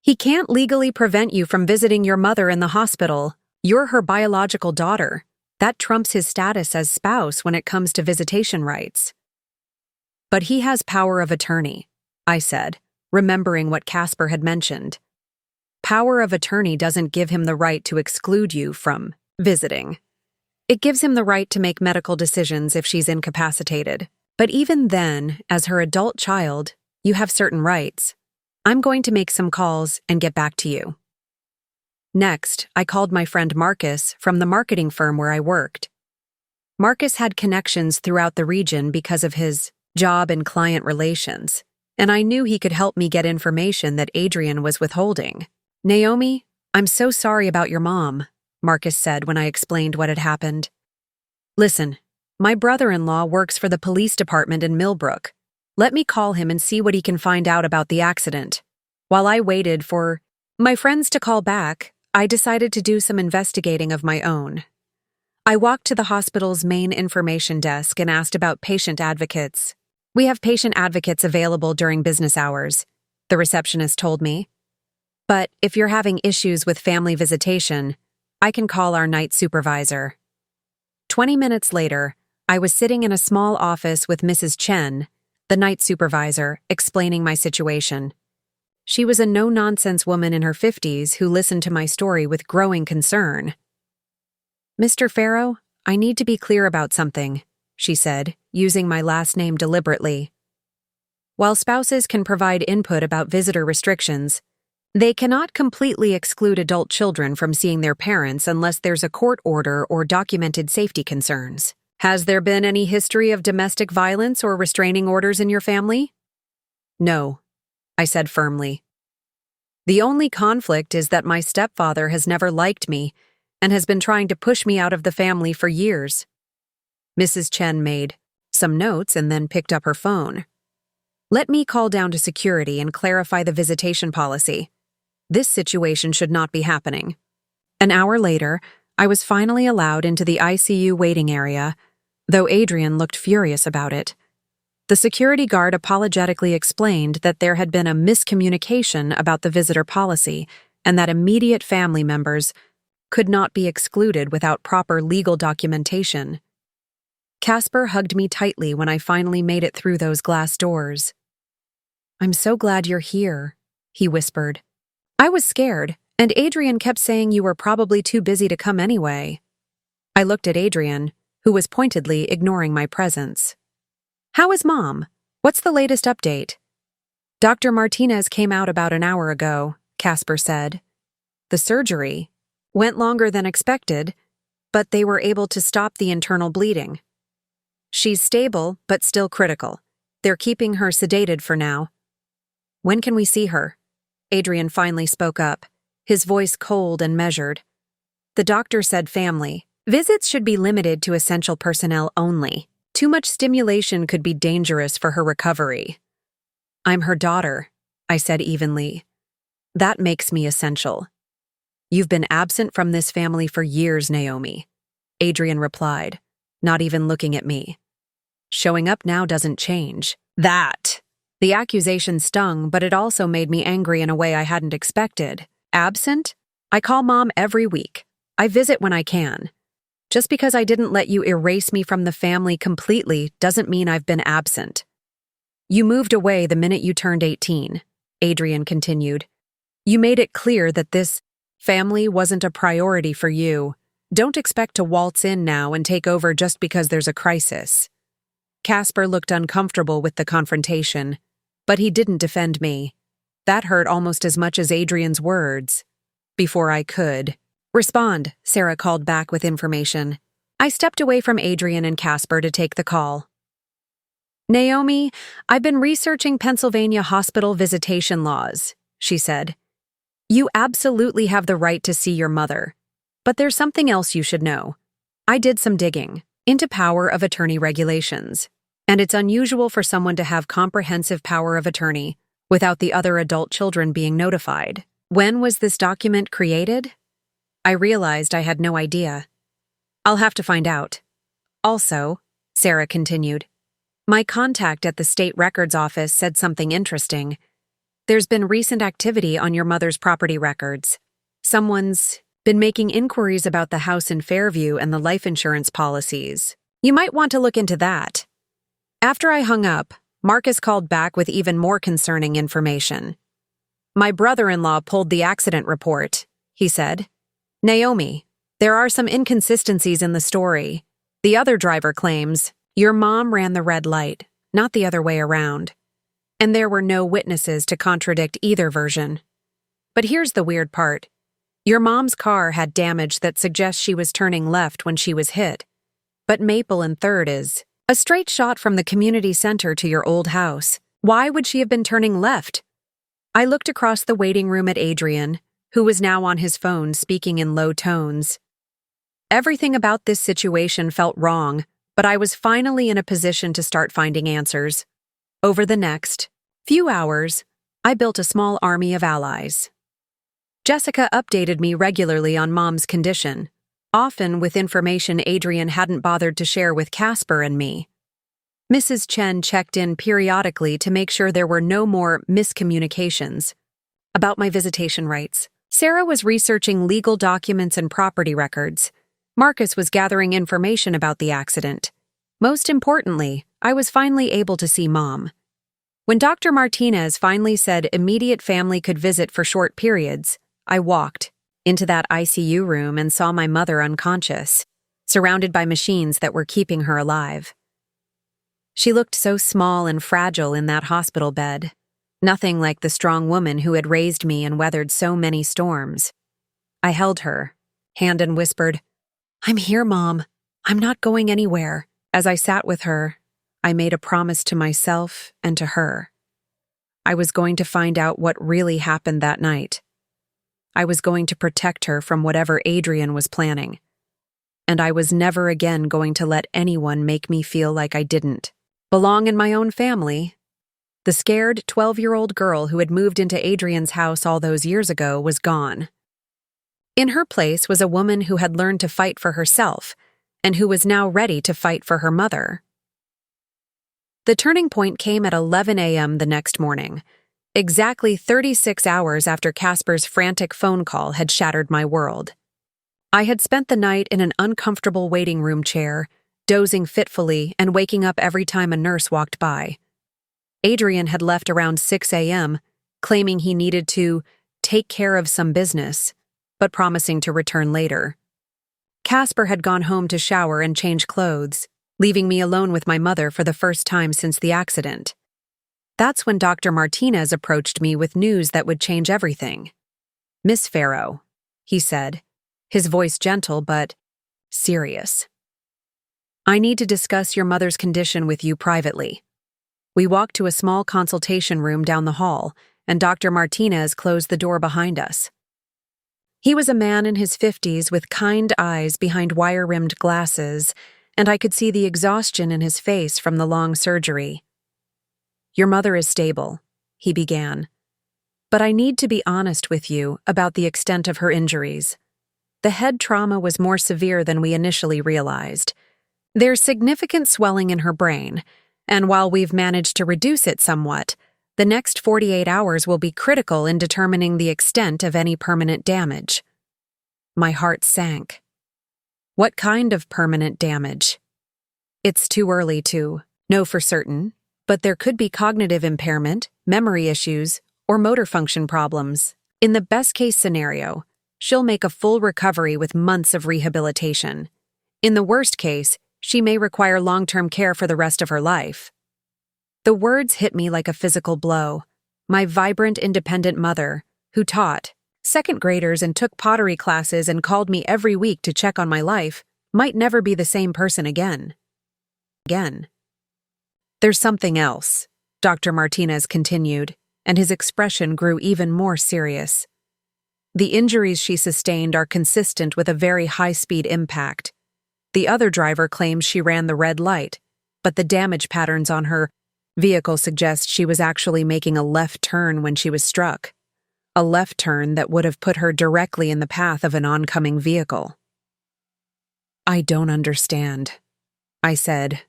"He can't legally prevent you from visiting your mother in the hospital. You're her biological daughter. That trumps his status as spouse when it comes to visitation rights." "But he has power of attorney," I said, remembering what Casper had mentioned. "Power of attorney doesn't give him the right to exclude you from visiting. It gives him the right to make medical decisions if she's incapacitated. But even then, as her adult child, you have certain rights. I'm going to make some calls and get back to you." Next, I called my friend Marcus from the marketing firm where I worked. Marcus had connections throughout the region because of his job and client relations, and I knew he could help me get information that Adrian was withholding. "Naomi, I'm so sorry about your mom," Marcus said when I explained what had happened. "Listen, my brother-in-law works for the police department in Millbrook. Let me call him and see what he can find out about the accident." While I waited for my friends to call back, I decided to do some investigating of my own. I walked to the hospital's main information desk and asked about patient advocates. We have patient advocates available during business hours, the receptionist told me. But if you're having issues with family visitation, I can call our night supervisor. 20 minutes later, I was sitting in a small office with Mrs. Chen, the night supervisor, explaining my situation. She was a no-nonsense woman in her 50s who listened to my story with growing concern. "Mr. Ferrow, I need to be clear about something," she said, using my last name deliberately. "While spouses can provide input about visitor restrictions, they cannot completely exclude adult children from seeing their parents unless there's a court order or documented safety concerns. Has there been any history of domestic violence or restraining orders in your family?" "No," I said firmly. "The only conflict is that my stepfather has never liked me and has been trying to push me out of the family for years." Mrs. Chen made some notes and then picked up her phone. "Let me call down to security and clarify the visitation policy. This situation should not be happening." An hour later, I was finally allowed into the ICU waiting area, though Adrian looked furious about it. The security guard apologetically explained that there had been a miscommunication about the visitor policy and that immediate family members could not be excluded without proper legal documentation. Casper hugged me tightly when I finally made it through those glass doors. "I'm so glad you're here," he whispered. "I was scared, and Adrian kept saying you were probably too busy to come anyway." I looked at Adrian, who was pointedly ignoring my presence. "How is Mom? What's the latest update?" "Dr. Martinez came out about an hour ago," Casper said. "The surgery went longer than expected, but they were able to stop the internal bleeding. She's stable, but still critical. They're keeping her sedated for now." "When can we see her?" Adrian finally spoke up, his voice cold and measured. "The doctor said family. Visits should be limited to essential personnel only. Too much stimulation could be dangerous for her recovery." "I'm her daughter," I said evenly. "That makes me essential." "You've been absent from this family for years, Naomi," Adrian replied, not even looking at me. "Showing up now doesn't change that." The accusation stung, but it also made me angry in a way I hadn't expected. "Absent? I call Mom every week. I visit when I can. Just because I didn't let you erase me from the family completely doesn't mean I've been absent." "You moved away the minute you turned 18, Adrian continued. "You made it clear that this family wasn't a priority for you. Don't expect to waltz in now and take over just because there's a crisis." Casper looked uncomfortable with the confrontation, but he didn't defend me. That hurt almost as much as Adrian's words. Before I could respond, Sarah called back with information. I stepped away from Adrian and Casper to take the call. "Naomi, I've been researching Pennsylvania hospital visitation laws," she said. "You absolutely have the right to see your mother. But there's something else you should know. I did some digging into power of attorney regulations, and it's unusual for someone to have comprehensive power of attorney without the other adult children being notified. When was this document created?" I realized I had no idea. "I'll have to find out. Also," Sarah continued, "my contact at the state records office said something interesting. There's been recent activity on your mother's property records. Someone's been making inquiries about the house in Fairview and the life insurance policies. You might want to look into that." After I hung up, Marcus called back with even more concerning information. "My brother-in-law pulled the accident report," he said. "Naomi, there are some inconsistencies in the story. The other driver claims your mom ran the red light, not the other way around. And there were no witnesses to contradict either version. But here's the weird part. Your mom's car had damage that suggests she was turning left when she was hit. But Maple and 3rd is a straight shot from the community center to your old house. Why would she have been turning left?" I looked across the waiting room at Adrian, who was now on his phone speaking in low tones. Everything about this situation felt wrong, but I was finally in a position to start finding answers. Over the next few hours, I built a small army of allies. Jessica updated me regularly on Mom's condition, often with information Adrian hadn't bothered to share with Casper and me. Mrs. Chen checked in periodically to make sure there were no more miscommunications about my visitation rights. Sarah was researching legal documents and property records. Marcus was gathering information about the accident. Most importantly, I was finally able to see Mom. When Dr. Martinez finally said immediate family could visit for short periods, I walked into that ICU room and saw my mother unconscious, surrounded by machines that were keeping her alive. She looked so small and fragile in that hospital bed, nothing like the strong woman who had raised me and weathered so many storms. I held her hand and whispered, "I'm here, Mom. I'm not going anywhere." As I sat with her, I made a promise to myself and to her. I was going to find out what really happened that night. I was going to protect her from whatever Adrian was planning. And I was never again going to let anyone make me feel like I didn't belong in my own family. The scared 12-year-old girl who had moved into Adrian's house all those years ago was gone. In her place was a woman who had learned to fight for herself and who was now ready to fight for her mother. The turning point came at 11 a.m. the next morning, exactly 36 hours after Casper's frantic phone call had shattered my world. I had spent the night in an uncomfortable waiting room chair, dozing fitfully and waking up every time a nurse walked by. Adrian had left around 6 a.m., claiming he needed to take care of some business, but promising to return later. Casper had gone home to shower and change clothes, leaving me alone with my mother for the first time since the accident. That's when Dr. Martinez approached me with news that would change everything. "Miss Ferrow," he said, his voice gentle but serious. "I need to discuss your mother's condition with you privately." We walked to a small consultation room down the hall, and Dr. Martinez closed the door behind us. He was a man in his 50s with kind eyes behind wire-rimmed glasses, and I could see the exhaustion in his face from the long surgery. "Your mother is stable," he began, "but I need to be honest with you about the extent of her injuries. The head trauma was more severe than we initially realized. There's significant swelling in her brain, and while we've managed to reduce it somewhat, the next 48 hours will be critical in determining the extent of any permanent damage." My heart sank. What kind of permanent damage? It's too early to know for certain, but there could be cognitive impairment, memory issues, or motor function problems. In the best-case scenario, she'll make a full recovery with months of rehabilitation. In the worst case, she may require long-term care for the rest of her life. The words hit me like a physical blow. My vibrant, independent mother, who taught second graders and took pottery classes and called me every week to check on my life, might never be the same person again. "There's something else," Dr. Martinez continued, and his expression grew even more serious. "The injuries she sustained are consistent with a very high-speed impact. The other driver claims she ran the red light, but the damage patterns on her vehicle suggest she was actually making a left turn when she was struck. A left turn that would have put her directly in the path of an oncoming vehicle." "I don't understand," I said,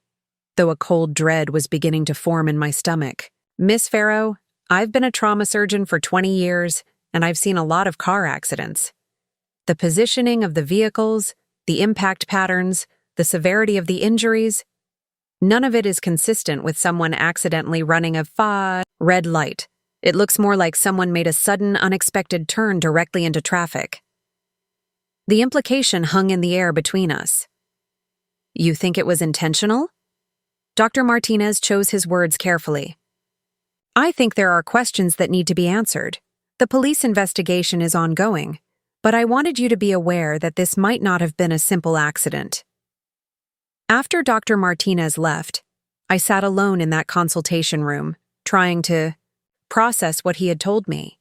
though a cold dread was beginning to form in my stomach. "Miss Ferrow, I've been a trauma surgeon for 20 years, and I've seen a lot of car accidents. The positioning of the vehicles, the impact patterns, the severity of the injuries, none of it is consistent with someone accidentally running a red light. It looks more like someone made a sudden, unexpected turn directly into traffic." The implication hung in the air between us. "You think it was intentional?" Dr. Martinez chose his words carefully. "I think there are questions that need to be answered. The police investigation is ongoing, but I wanted you to be aware that this might not have been a simple accident." After Dr. Martinez left, I sat alone in that consultation room, trying to process what he had told me.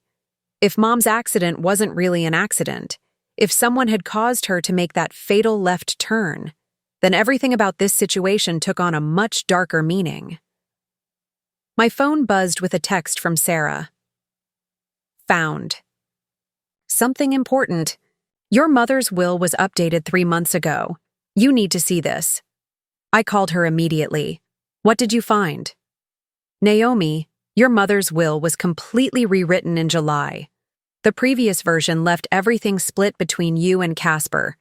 If Mom's accident wasn't really an accident, if someone had caused her to make that fatal left turn, then everything about this situation took on a much darker meaning. My phone buzzed with a text from Sarah. "Found." something important. Your mother's will was updated 3 months ago. You need to see this. I called her immediately. What did you find? Naomi, your mother's will was completely rewritten in July. The previous version left everything split between you and Casper,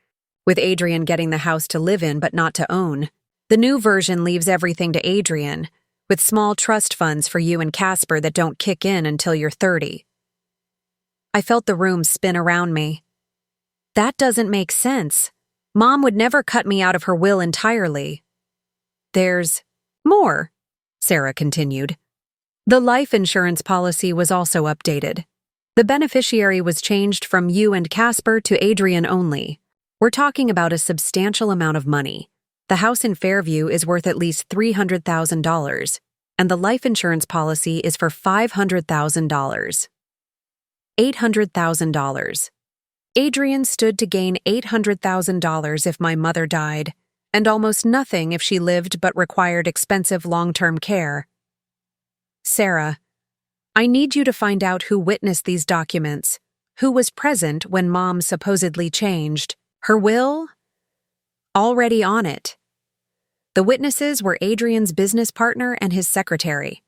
with Adrian getting the house to live in but not to own. The new version leaves everything to Adrian, with small trust funds for you and Casper that don't kick in until you're 30. I felt the room spin around me. That doesn't make sense. Mom would never cut me out of her will entirely. There's more, Sarah continued. The life insurance policy was also updated. The beneficiary was changed from you and Casper to Adrian only. We're talking about a substantial amount of money. The house in Fairview is worth at least $300,000, and the life insurance policy is for $500,000. $800,000. Adrian stood to gain $800,000 if my mother died, and almost nothing if she lived but required expensive long-term care. Sarah, I need you to find out who witnessed these documents, who was present when Mom supposedly changed. Her will? Already on it. The witnesses were Adrian's business partner and his secretary,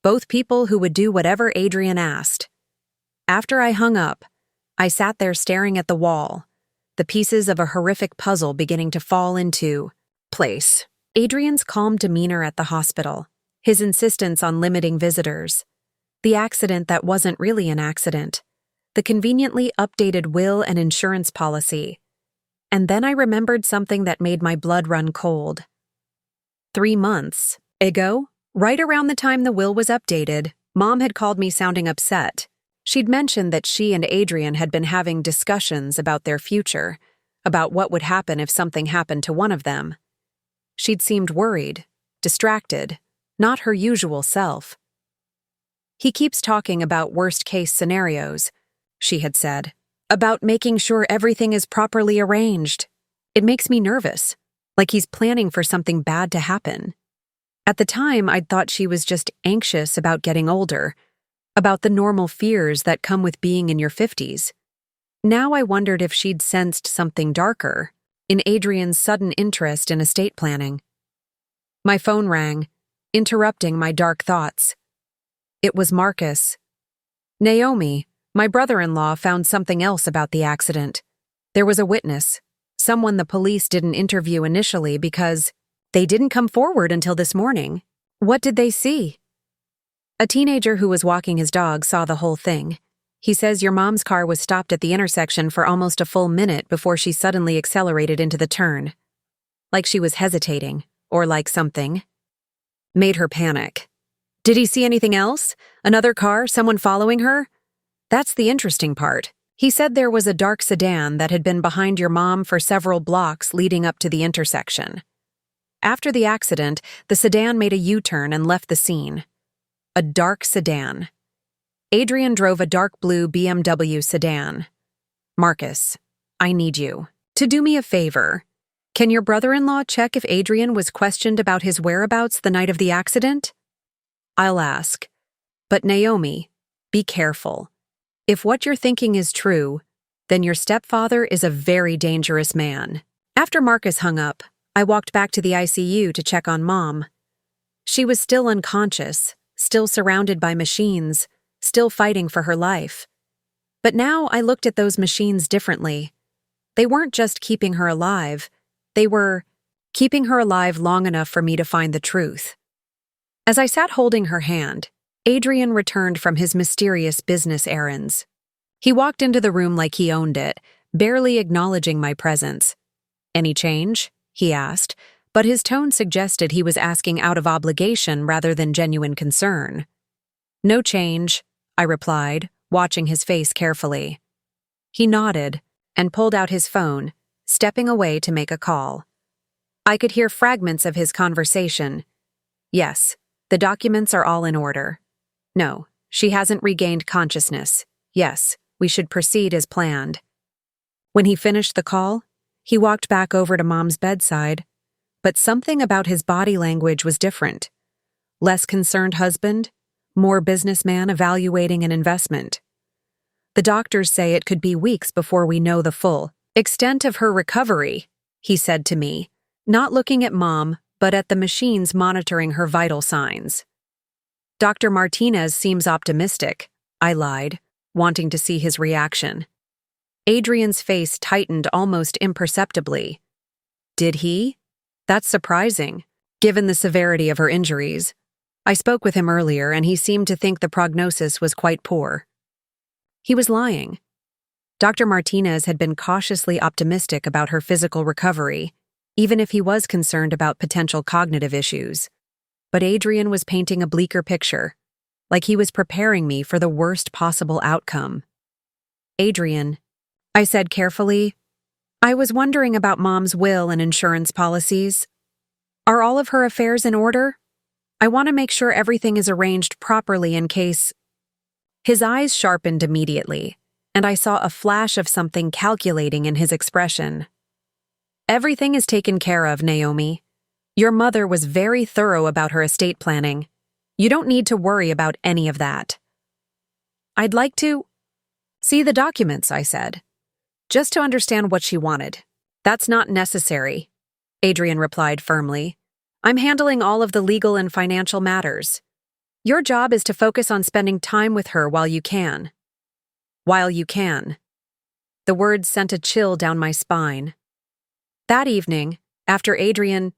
both people who would do whatever Adrian asked. After I hung up, I sat there staring at the wall, the pieces of a horrific puzzle beginning to fall into place. Adrian's calm demeanor at the hospital, his insistence on limiting visitors, the accident that wasn't really an accident, the conveniently updated will and insurance policy. And then I remembered something that made my blood run cold. 3 months ago, right around the time the will was updated, Mom had called me sounding upset. She'd mentioned that she and Adrian had been having discussions about their future, about what would happen if something happened to one of them. She'd seemed worried, distracted, not her usual self. He keeps talking about worst-case scenarios, she had said, about making sure everything is properly arranged. It makes me nervous, like he's planning for something bad to happen. At the time, I'd thought she was just anxious about getting older, about the normal fears that come with being in your 50s. Now I wondered if she'd sensed something darker in Adrian's sudden interest in estate planning. My phone rang, interrupting my dark thoughts. It was Marcus. Naomi, my brother-in-law, found something else about the accident. There was a witness, someone the police didn't interview initially because they didn't come forward until this morning. What did they see? A teenager who was walking his dog saw the whole thing. He says your mom's car was stopped at the intersection for almost a full minute before she suddenly accelerated into the turn. Like she was hesitating, or like something made her panic. Did he see anything else? Another car, someone following her? That's the interesting part. He said there was a dark sedan that had been behind your mom for several blocks leading up to the intersection. After the accident, the sedan made a U-turn and left the scene. A dark sedan. Adrian drove a dark blue BMW sedan. Marcus, I need you to do me a favor. Can your brother-in-law check if Adrian was questioned about his whereabouts the night of the accident? I'll ask. But Naomi, be careful. If what you're thinking is true, then your stepfather is a very dangerous man. After Marcus hung up, I walked back to the ICU to check on Mom. She was still unconscious, still surrounded by machines, still fighting for her life. But now I looked at those machines differently. They weren't just keeping her alive, they were keeping her alive long enough for me to find the truth. As I sat holding her hand, Adrian returned from his mysterious business errands. He walked into the room like he owned it, barely acknowledging my presence. Any change? He asked, but his tone suggested he was asking out of obligation rather than genuine concern. No change, I replied, watching his face carefully. He nodded and pulled out his phone, stepping away to make a call. I could hear fragments of his conversation. Yes, the documents are all in order. No, she hasn't regained consciousness. Yes, we should proceed as planned. When he finished the call, he walked back over to Mom's bedside, but something about his body language was different. Less concerned husband, more businessman evaluating an investment. The doctors say it could be weeks before we know the full extent of her recovery, he said to me, not looking at Mom, but at the machines monitoring her vital signs. Dr. Martinez seems optimistic, I lied, wanting to see his reaction. Adrian's face tightened almost imperceptibly. Did he? That's surprising, given the severity of her injuries. I spoke with him earlier, and he seemed to think the prognosis was quite poor. He was lying. Dr. Martinez had been cautiously optimistic about her physical recovery, even if he was concerned about potential cognitive issues. But Adrian was painting a bleaker picture, like he was preparing me for the worst possible outcome. Adrian, I said carefully, I was wondering about Mom's will and insurance policies. Are all of her affairs in order? I want to make sure everything is arranged properly in case... His eyes sharpened immediately, and I saw a flash of something calculating in his expression. Everything is taken care of, Naomi. Your mother was very thorough about her estate planning. You don't need to worry about any of that. I'd like to see the documents, I said, just to understand what she wanted. That's not necessary, Adrian replied firmly. I'm handling all of the legal and financial matters. Your job is to focus on spending time with her while you can. While you can. The words sent a chill down my spine. That evening, after Adrian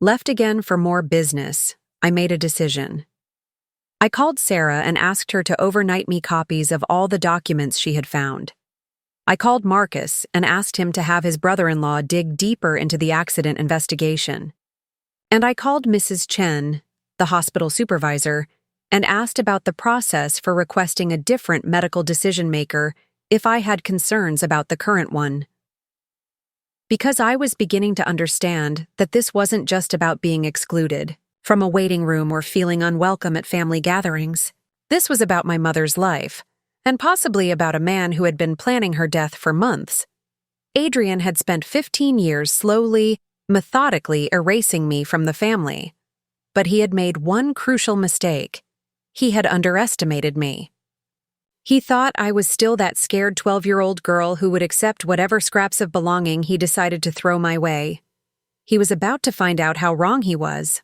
left again for more business, I made a decision. I called Sarah and asked her to overnight me copies of all the documents she had found. I called Marcus and asked him to have his brother-in-law dig deeper into the accident investigation. And I called Mrs. Chen, the hospital supervisor, and asked about the process for requesting a different medical decision-maker if I had concerns about the current one. Because I was beginning to understand that this wasn't just about being excluded from a waiting room or feeling unwelcome at family gatherings. This was about my mother's life, and possibly about a man who had been planning her death for months. Adrian had spent 15 years slowly, methodically erasing me from the family. But he had made one crucial mistake. He had underestimated me. He thought I was still that scared 12-year-old girl who would accept whatever scraps of belonging he decided to throw my way. He was about to find out how wrong he was.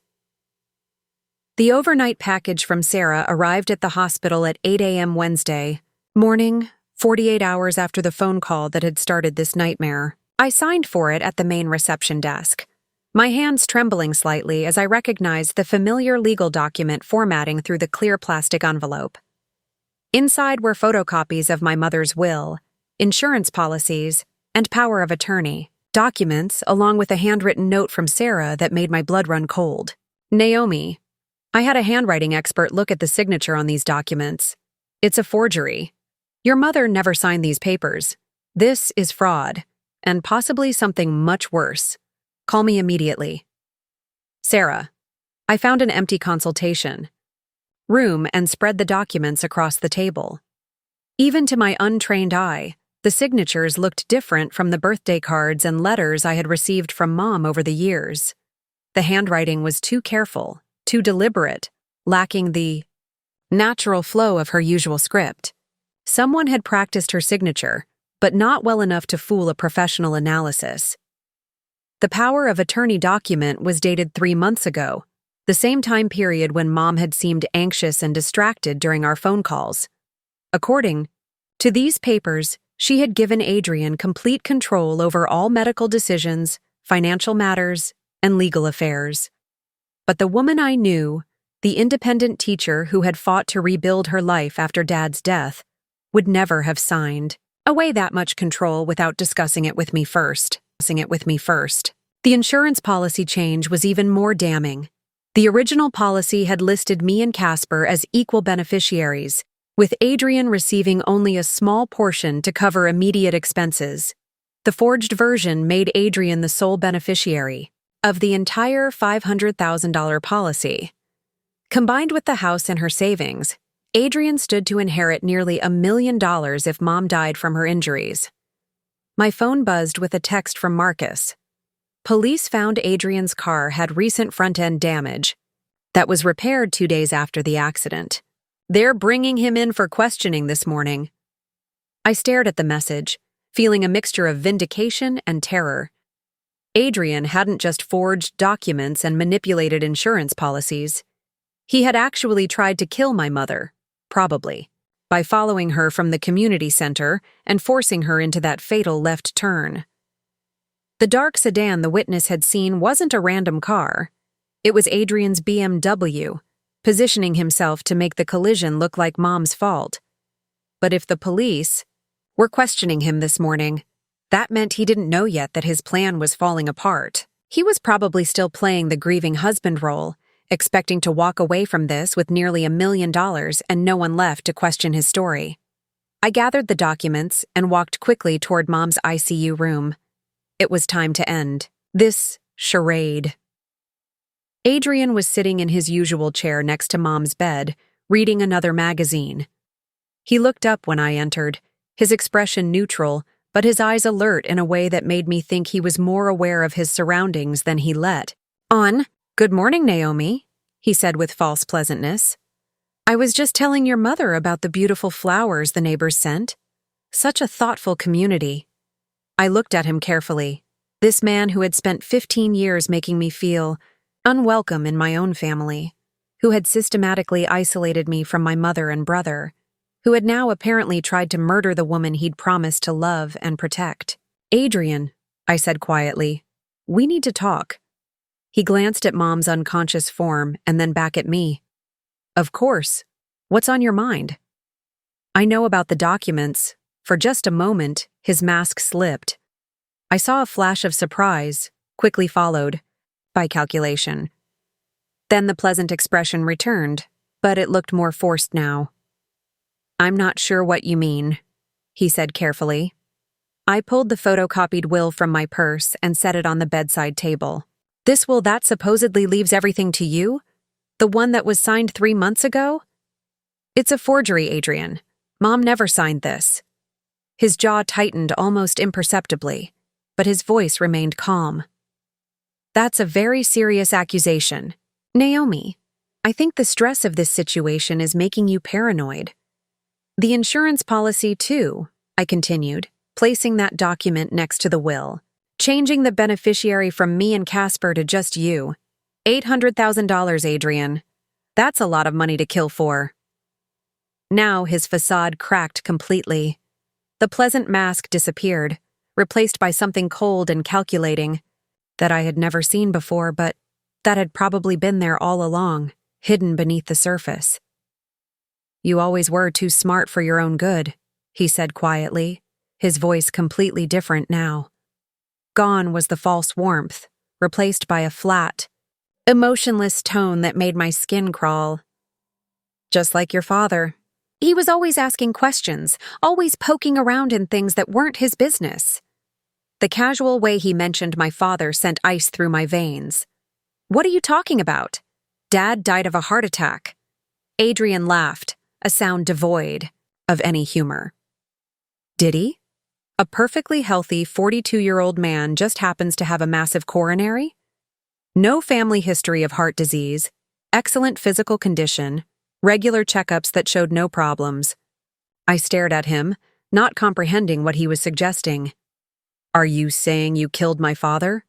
The overnight package from Sarah arrived at the hospital at 8 a.m. Wednesday morning, 48 hours after the phone call that had started this nightmare. I signed for it at the main reception desk, my hands trembling slightly as I recognized the familiar legal document formatting through the clear plastic envelope. Inside were photocopies of my mother's will, insurance policies, and power of attorney, documents along with a handwritten note from Sarah that made my blood run cold. Naomi, I had a handwriting expert look at the signature on these documents. It's a forgery. Your mother never signed these papers. This is fraud, and possibly something much worse. Call me immediately. Sarah, I found an empty consultation room and spread the documents across the table. Even to my untrained eye, the signatures looked different from the birthday cards and letters I had received from Mom over the years. The handwriting was too careful, too deliberate, lacking the natural flow of her usual script. Someone had practiced her signature, but not well enough to fool a professional analysis. The power of attorney document was dated 3 months ago, the same time period when Mom had seemed anxious and distracted during our phone calls. According to these papers, she had given Adrian complete control over all medical decisions, financial matters, and legal affairs. But the woman I knew, the independent teacher who had fought to rebuild her life after Dad's death, would never have signed away that much control without discussing it with me first. The insurance policy change was even more damning. The original policy had listed me and Casper as equal beneficiaries, with Adrian receiving only a small portion to cover immediate expenses. The forged version made Adrian the sole beneficiary of the entire $500,000 policy. Combined with the house and her savings, Adrian stood to inherit nearly $1 million if Mom died from her injuries. My phone buzzed with a text from Marcus. Police found Adrian's car had recent front-end damage that was repaired 2 days after the accident. They're bringing him in for questioning this morning. I stared at the message, feeling a mixture of vindication and terror. Adrian hadn't just forged documents and manipulated insurance policies. He had actually tried to kill my mother, probably, by following her from the community center and forcing her into that fatal left turn. The dark sedan the witness had seen wasn't a random car. It was Adrian's BMW, positioning himself to make the collision look like Mom's fault. But if the police were questioning him this morning, that meant he didn't know yet that his plan was falling apart. He was probably still playing the grieving husband role, expecting to walk away from this with nearly $1 million and no one left to question his story. I gathered the documents and walked quickly toward Mom's ICU room. It was time to end this charade. Adrian was sitting in his usual chair next to Mom's bed, reading another magazine. He looked up when I entered, his expression neutral, but his eyes alert in a way that made me think he was more aware of his surroundings than he let on. "Good morning, Naomi," he said with false pleasantness. "I was just telling your mother about the beautiful flowers the neighbors sent. Such a thoughtful community." I looked at him carefully. This man who had spent 15 years making me feel unwelcome in my own family, who had systematically isolated me from my mother and brother, who had now apparently tried to murder the woman he'd promised to love and protect. "Adrian," I said quietly, "we need to talk." He glanced at Mom's unconscious form and then back at me. "Of course. What's on your mind?" "I know about the documents." For just a moment, his mask slipped. I saw a flash of surprise, quickly followed by calculation. Then the pleasant expression returned, but it looked more forced now. "I'm not sure what you mean," he said carefully. I pulled the photocopied will from my purse and set it on the bedside table. "This will that supposedly leaves everything to you? The one that was signed 3 months ago?" "It's a forgery, Adrian. Mom never signed this." His jaw tightened almost imperceptibly, but his voice remained calm. "That's a very serious accusation. Naomi, I think the stress of this situation is making you paranoid." "The insurance policy, too," I continued, placing that document next to the will. "Changing the beneficiary from me and Casper to just you. $800,000, Adrian. That's a lot of money to kill for." Now his facade cracked completely. The pleasant mask disappeared, replaced by something cold and calculating that I had never seen before, but that had probably been there all along, hidden beneath the surface. "You always were too smart for your own good," he said quietly, his voice completely different now. Gone was the false warmth, replaced by a flat, emotionless tone that made my skin crawl. "Just like your father. He was always asking questions, always poking around in things that weren't his business." The casual way he mentioned my father sent ice through my veins. "What are you talking about? Dad died of a heart attack." Adrian laughed, a sound devoid of any humor. "Did he? A perfectly healthy 42-year-old man just happens to have a massive coronary? No family history of heart disease, excellent physical condition, regular checkups that showed no problems." I stared at him, not comprehending what he was suggesting. "Are you saying you killed my father?"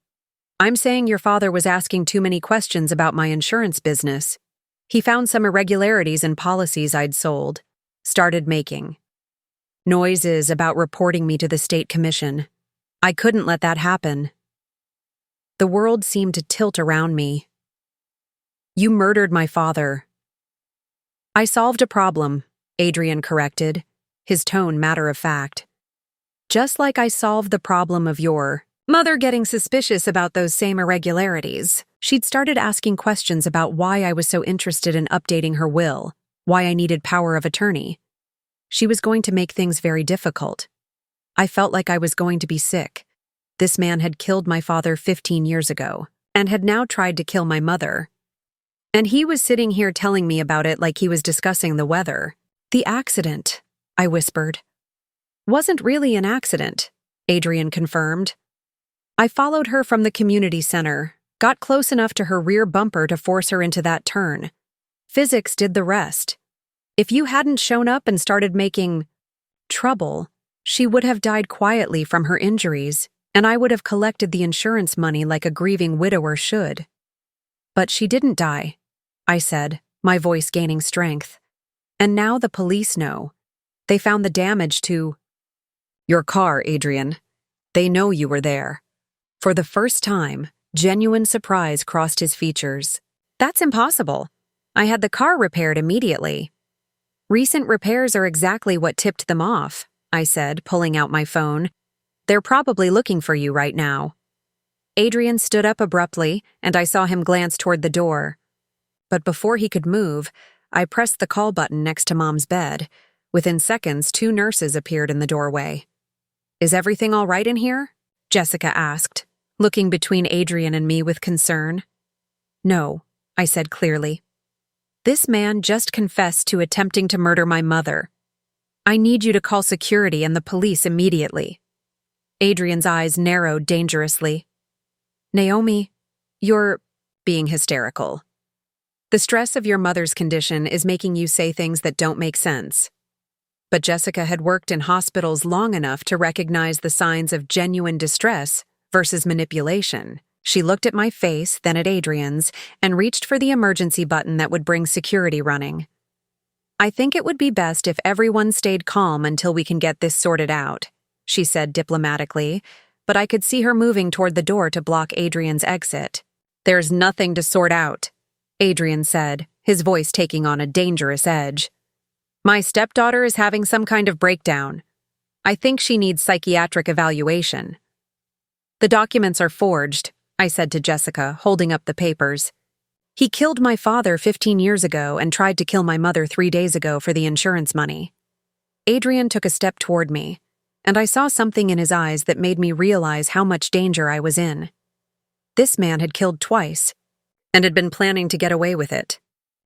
"I'm saying your father was asking too many questions about my insurance business. He found some irregularities in policies I'd sold, started making noises about reporting me to the state commission. I couldn't let that happen." The world seemed to tilt around me. "You murdered my father." "I solved a problem," Adrian corrected, his tone matter-of-fact. "Just like I solved the problem of your mother getting suspicious about those same irregularities." She'd started asking questions about why I was so interested in updating her will, why I needed power of attorney. She was going to make things very difficult. I felt like I was going to be sick. This man had killed my father 15 years ago, and had now tried to kill my mother. And he was sitting here telling me about it like he was discussing the weather. "The accident," I whispered. "Wasn't really an accident," Adrian confirmed. "I followed her from the community center, got close enough to her rear bumper to force her into that turn. Physics did the rest. If you hadn't shown up and started making trouble, She would have died quietly from her injuries, and I would have collected the insurance money like a grieving widower should. But she didn't die, I said, my voice gaining strength. And now the police know. They found the damage to your car, Adrian. They know you were there. For the first time, genuine surprise crossed his features. That's impossible. I had the car repaired immediately. Recent repairs are exactly what tipped them off, I said, pulling out my phone. They're probably looking for you right now. Adrian stood up abruptly, and I saw him glance toward the door. But before he could move, I pressed the call button next to Mom's bed. Within seconds, 2 nurses appeared in the doorway. Is everything all right in here? Jessica asked, looking between Adrian and me with concern. No, I said clearly. This man just confessed to attempting to murder my mother. I need you to call security and the police immediately. Adrian's eyes narrowed dangerously. Naomi, you're being hysterical. The stress of your mother's condition is making you say things that don't make sense. But Jessica had worked in hospitals long enough to recognize the signs of genuine distress versus manipulation. She looked at my face, then at Adrian's, and reached for the emergency button that would bring security running. I think it would be best if everyone stayed calm until we can get this sorted out, she said diplomatically, but I could see her moving toward the door to block Adrian's exit. There's nothing to sort out, Adrian said, his voice taking on a dangerous edge. My stepdaughter is having some kind of breakdown. I think she needs psychiatric evaluation. The documents are forged, I said to Jessica, holding up the papers. He killed my father 15 years ago and tried to kill my mother 3 days ago for the insurance money. Adrian took a step toward me, and I saw something in his eyes that made me realize how much danger I was in. This man had killed twice, and had been planning to get away with it.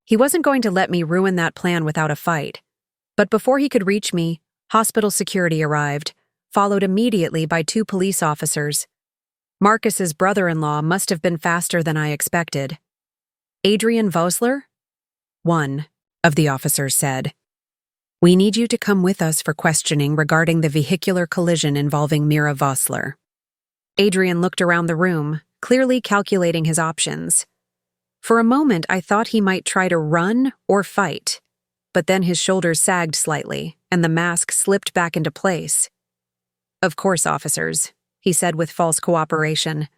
He wasn't going to let me ruin that plan without a fight. But before he could reach me, hospital security arrived, followed immediately by 2 police officers. Marcus's brother-in-law must have been faster than I expected. Adrian Vossler? One of the officers said. We need you to come with us for questioning regarding the vehicular collision involving Mira Vossler. Adrian looked around the room, clearly calculating his options. For a moment, I thought he might try to run or fight, but then his shoulders sagged slightly, and the mask slipped back into place. Of course, officers, he said with false cooperation.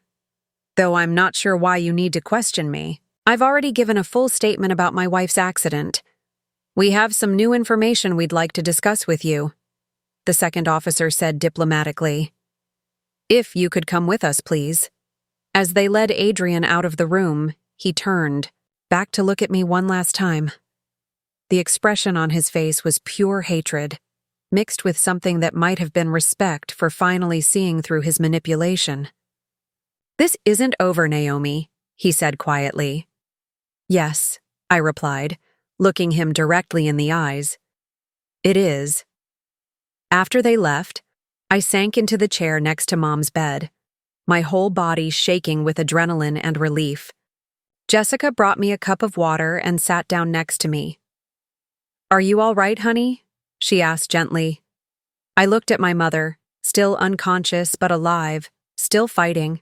Though I'm not sure why you need to question me. I've already given a full statement about my wife's accident. We have some new information we'd like to discuss with you, the second officer said diplomatically. If you could come with us, please. As they led Adrian out of the room, he turned, back to look at me one last time. The expression on his face was pure hatred, mixed with something that might have been respect for finally seeing through his manipulation. This isn't over, Naomi, he said quietly. Yes, I replied, looking him directly in the eyes. It is. After they left, I sank into the chair next to Mom's bed, my whole body shaking with adrenaline and relief. Jessica brought me a cup of water and sat down next to me. Are you all right, honey? She asked gently. I looked at my mother, still unconscious but alive, still fighting.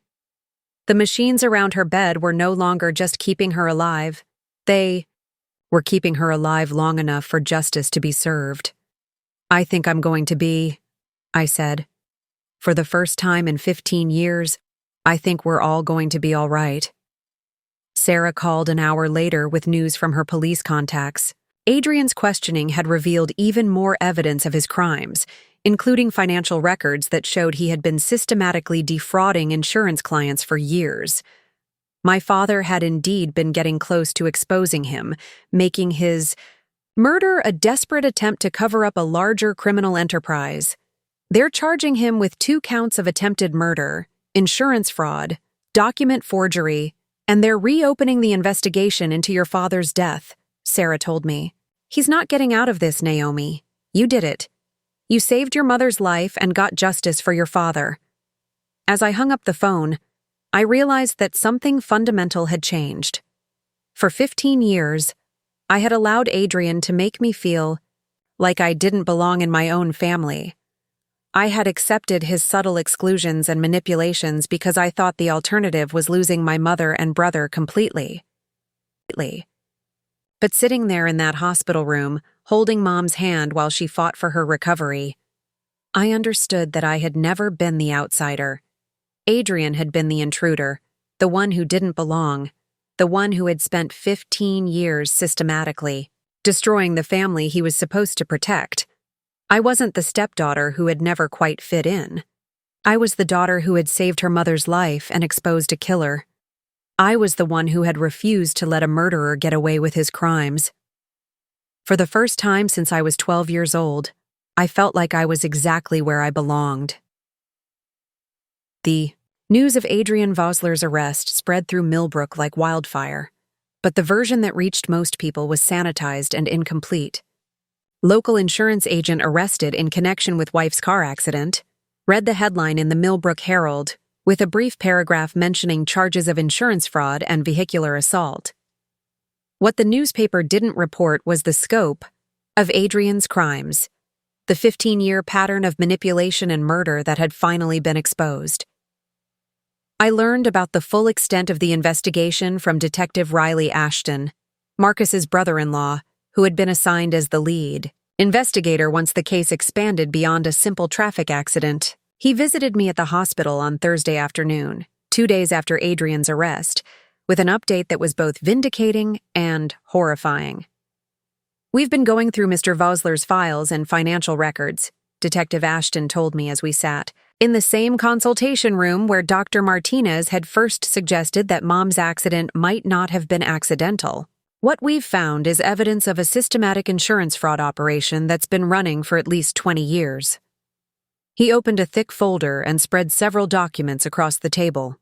The machines around her bed were no longer just keeping her alive. They were keeping her alive long enough for justice to be served. I think I'm going to be, I said. For the first time in 15 years, I think we're all going to be all right. Sarah called an hour later with news from her police contacts. Adrian's questioning had revealed even more evidence of his crimes, including financial records that showed he had been systematically defrauding insurance clients for years. My father had indeed been getting close to exposing him, making his murder a desperate attempt to cover up a larger criminal enterprise. They're charging him with 2 counts of attempted murder, insurance fraud, document forgery, and they're reopening the investigation into your father's death, Sarah told me. He's not getting out of this, Naomi. You did it. You saved your mother's life and got justice for your father. As I hung up the phone, I realized that something fundamental had changed. For 15 years, I had allowed Adrian to make me feel like I didn't belong in my own family. I had accepted his subtle exclusions and manipulations because I thought the alternative was losing my mother and brother completely. But sitting there in that hospital room, holding Mom's hand while she fought for her recovery, I understood that I had never been the outsider. Adrian had been the intruder, the one who didn't belong, the one who had spent 15 years systematically destroying the family he was supposed to protect. I wasn't the stepdaughter who had never quite fit in. I was the daughter who had saved her mother's life and exposed a killer. I was the one who had refused to let a murderer get away with his crimes. For the first time since I was 12 years old, I felt like I was exactly where I belonged. The news of Adrian Vossler's arrest spread through Millbrook like wildfire, but the version that reached most people was sanitized and incomplete. Local insurance agent arrested in connection with wife's car accident read the headline in the Millbrook Herald with a brief paragraph mentioning charges of insurance fraud and vehicular assault. What the newspaper didn't report was the scope of Adrian's crimes, the 15-year pattern of manipulation and murder that had finally been exposed. I learned about the full extent of the investigation from Detective Riley Ashton, Marcus's brother-in-law, who had been assigned as the lead investigator once the case expanded beyond a simple traffic accident. He visited me at the hospital on Thursday afternoon, 2 days after Adrian's arrest, with an update that was both vindicating and horrifying. "We've been going through Mr. Vossler's files and financial records," Detective Ashton told me as we sat, in the same consultation room where Dr. Martinez had first suggested that Mom's accident might not have been accidental. "What we've found is evidence of a systematic insurance fraud operation that's been running for at least 20 years. He opened a thick folder and spread several documents across the table.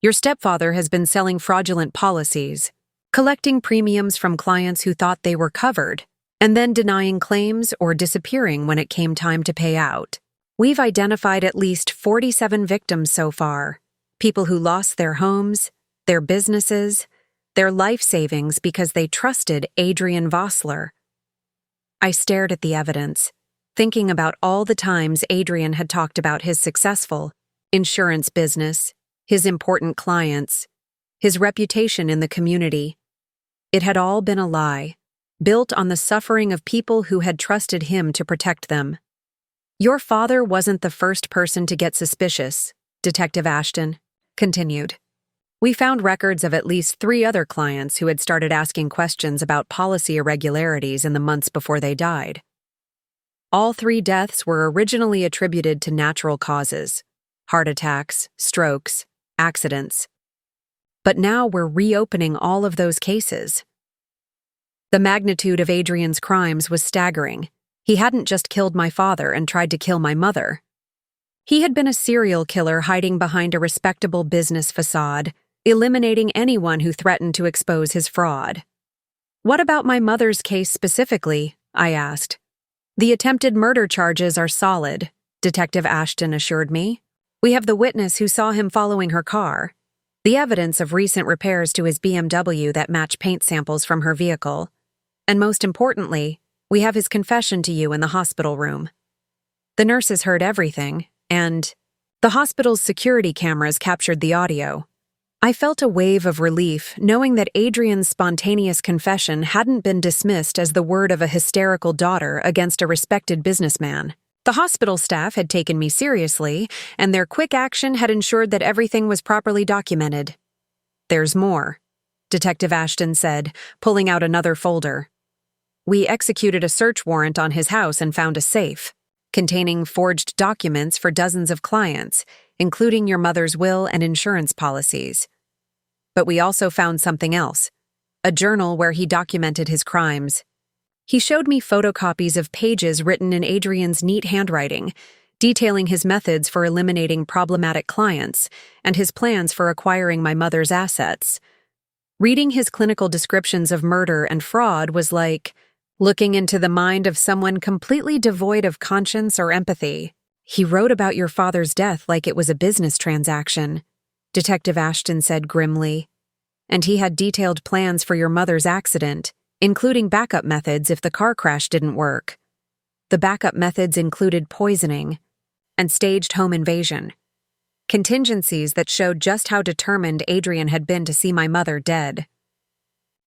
"Your stepfather has been selling fraudulent policies, collecting premiums from clients who thought they were covered, and then denying claims or disappearing when it came time to pay out. We've identified at least 47 victims so far, people who lost their homes, their businesses, their life savings because they trusted Adrian Vossler." I stared at the evidence, thinking about all the times Adrian had talked about his successful insurance business, his important clients, his reputation in the community. It had all been a lie, built on the suffering of people who had trusted him to protect them. "Your father wasn't the first person to get suspicious," Detective Ashton continued. "We found records of at least 3 other clients who had started asking questions about policy irregularities in the months before they died. All 3 deaths were originally attributed to natural causes: heart attacks, strokes, accidents. But now we're reopening all of those cases." The magnitude of Adrian's crimes was staggering. He hadn't just killed my father and tried to kill my mother. He had been a serial killer hiding behind a respectable business facade, eliminating anyone who threatened to expose his fraud. "What about my mother's case specifically?" I asked. "The attempted murder charges are solid," Detective Ashton assured me. "We have the witness who saw him following her car, the evidence of recent repairs to his BMW that match paint samples from her vehicle, and most importantly, we have his confession to you in the hospital room. The nurses heard everything, and the hospital's security cameras captured the audio." I felt a wave of relief knowing that Adrian's spontaneous confession hadn't been dismissed as the word of a hysterical daughter against a respected businessman. The hospital staff had taken me seriously, and their quick action had ensured that everything was properly documented. "There's more," Detective Ashton said, pulling out another folder. "We executed a search warrant on his house and found a safe, containing forged documents for dozens of clients, including your mother's will and insurance policies. But we also found something else, a journal where he documented his crimes. He showed me photocopies of pages written in Adrian's neat handwriting, detailing his methods for eliminating problematic clients and his plans for acquiring my mother's assets. Reading his clinical descriptions of murder and fraud was like looking into the mind of someone completely devoid of conscience or empathy. "He wrote about your father's death like it was a business transaction," Detective Ashton said grimly. "And he had detailed plans for your mother's accident, including backup methods if the car crash didn't work. The backup methods included poisoning, and staged home invasion. Contingencies that showed just how determined Adrian had been to see my mother dead.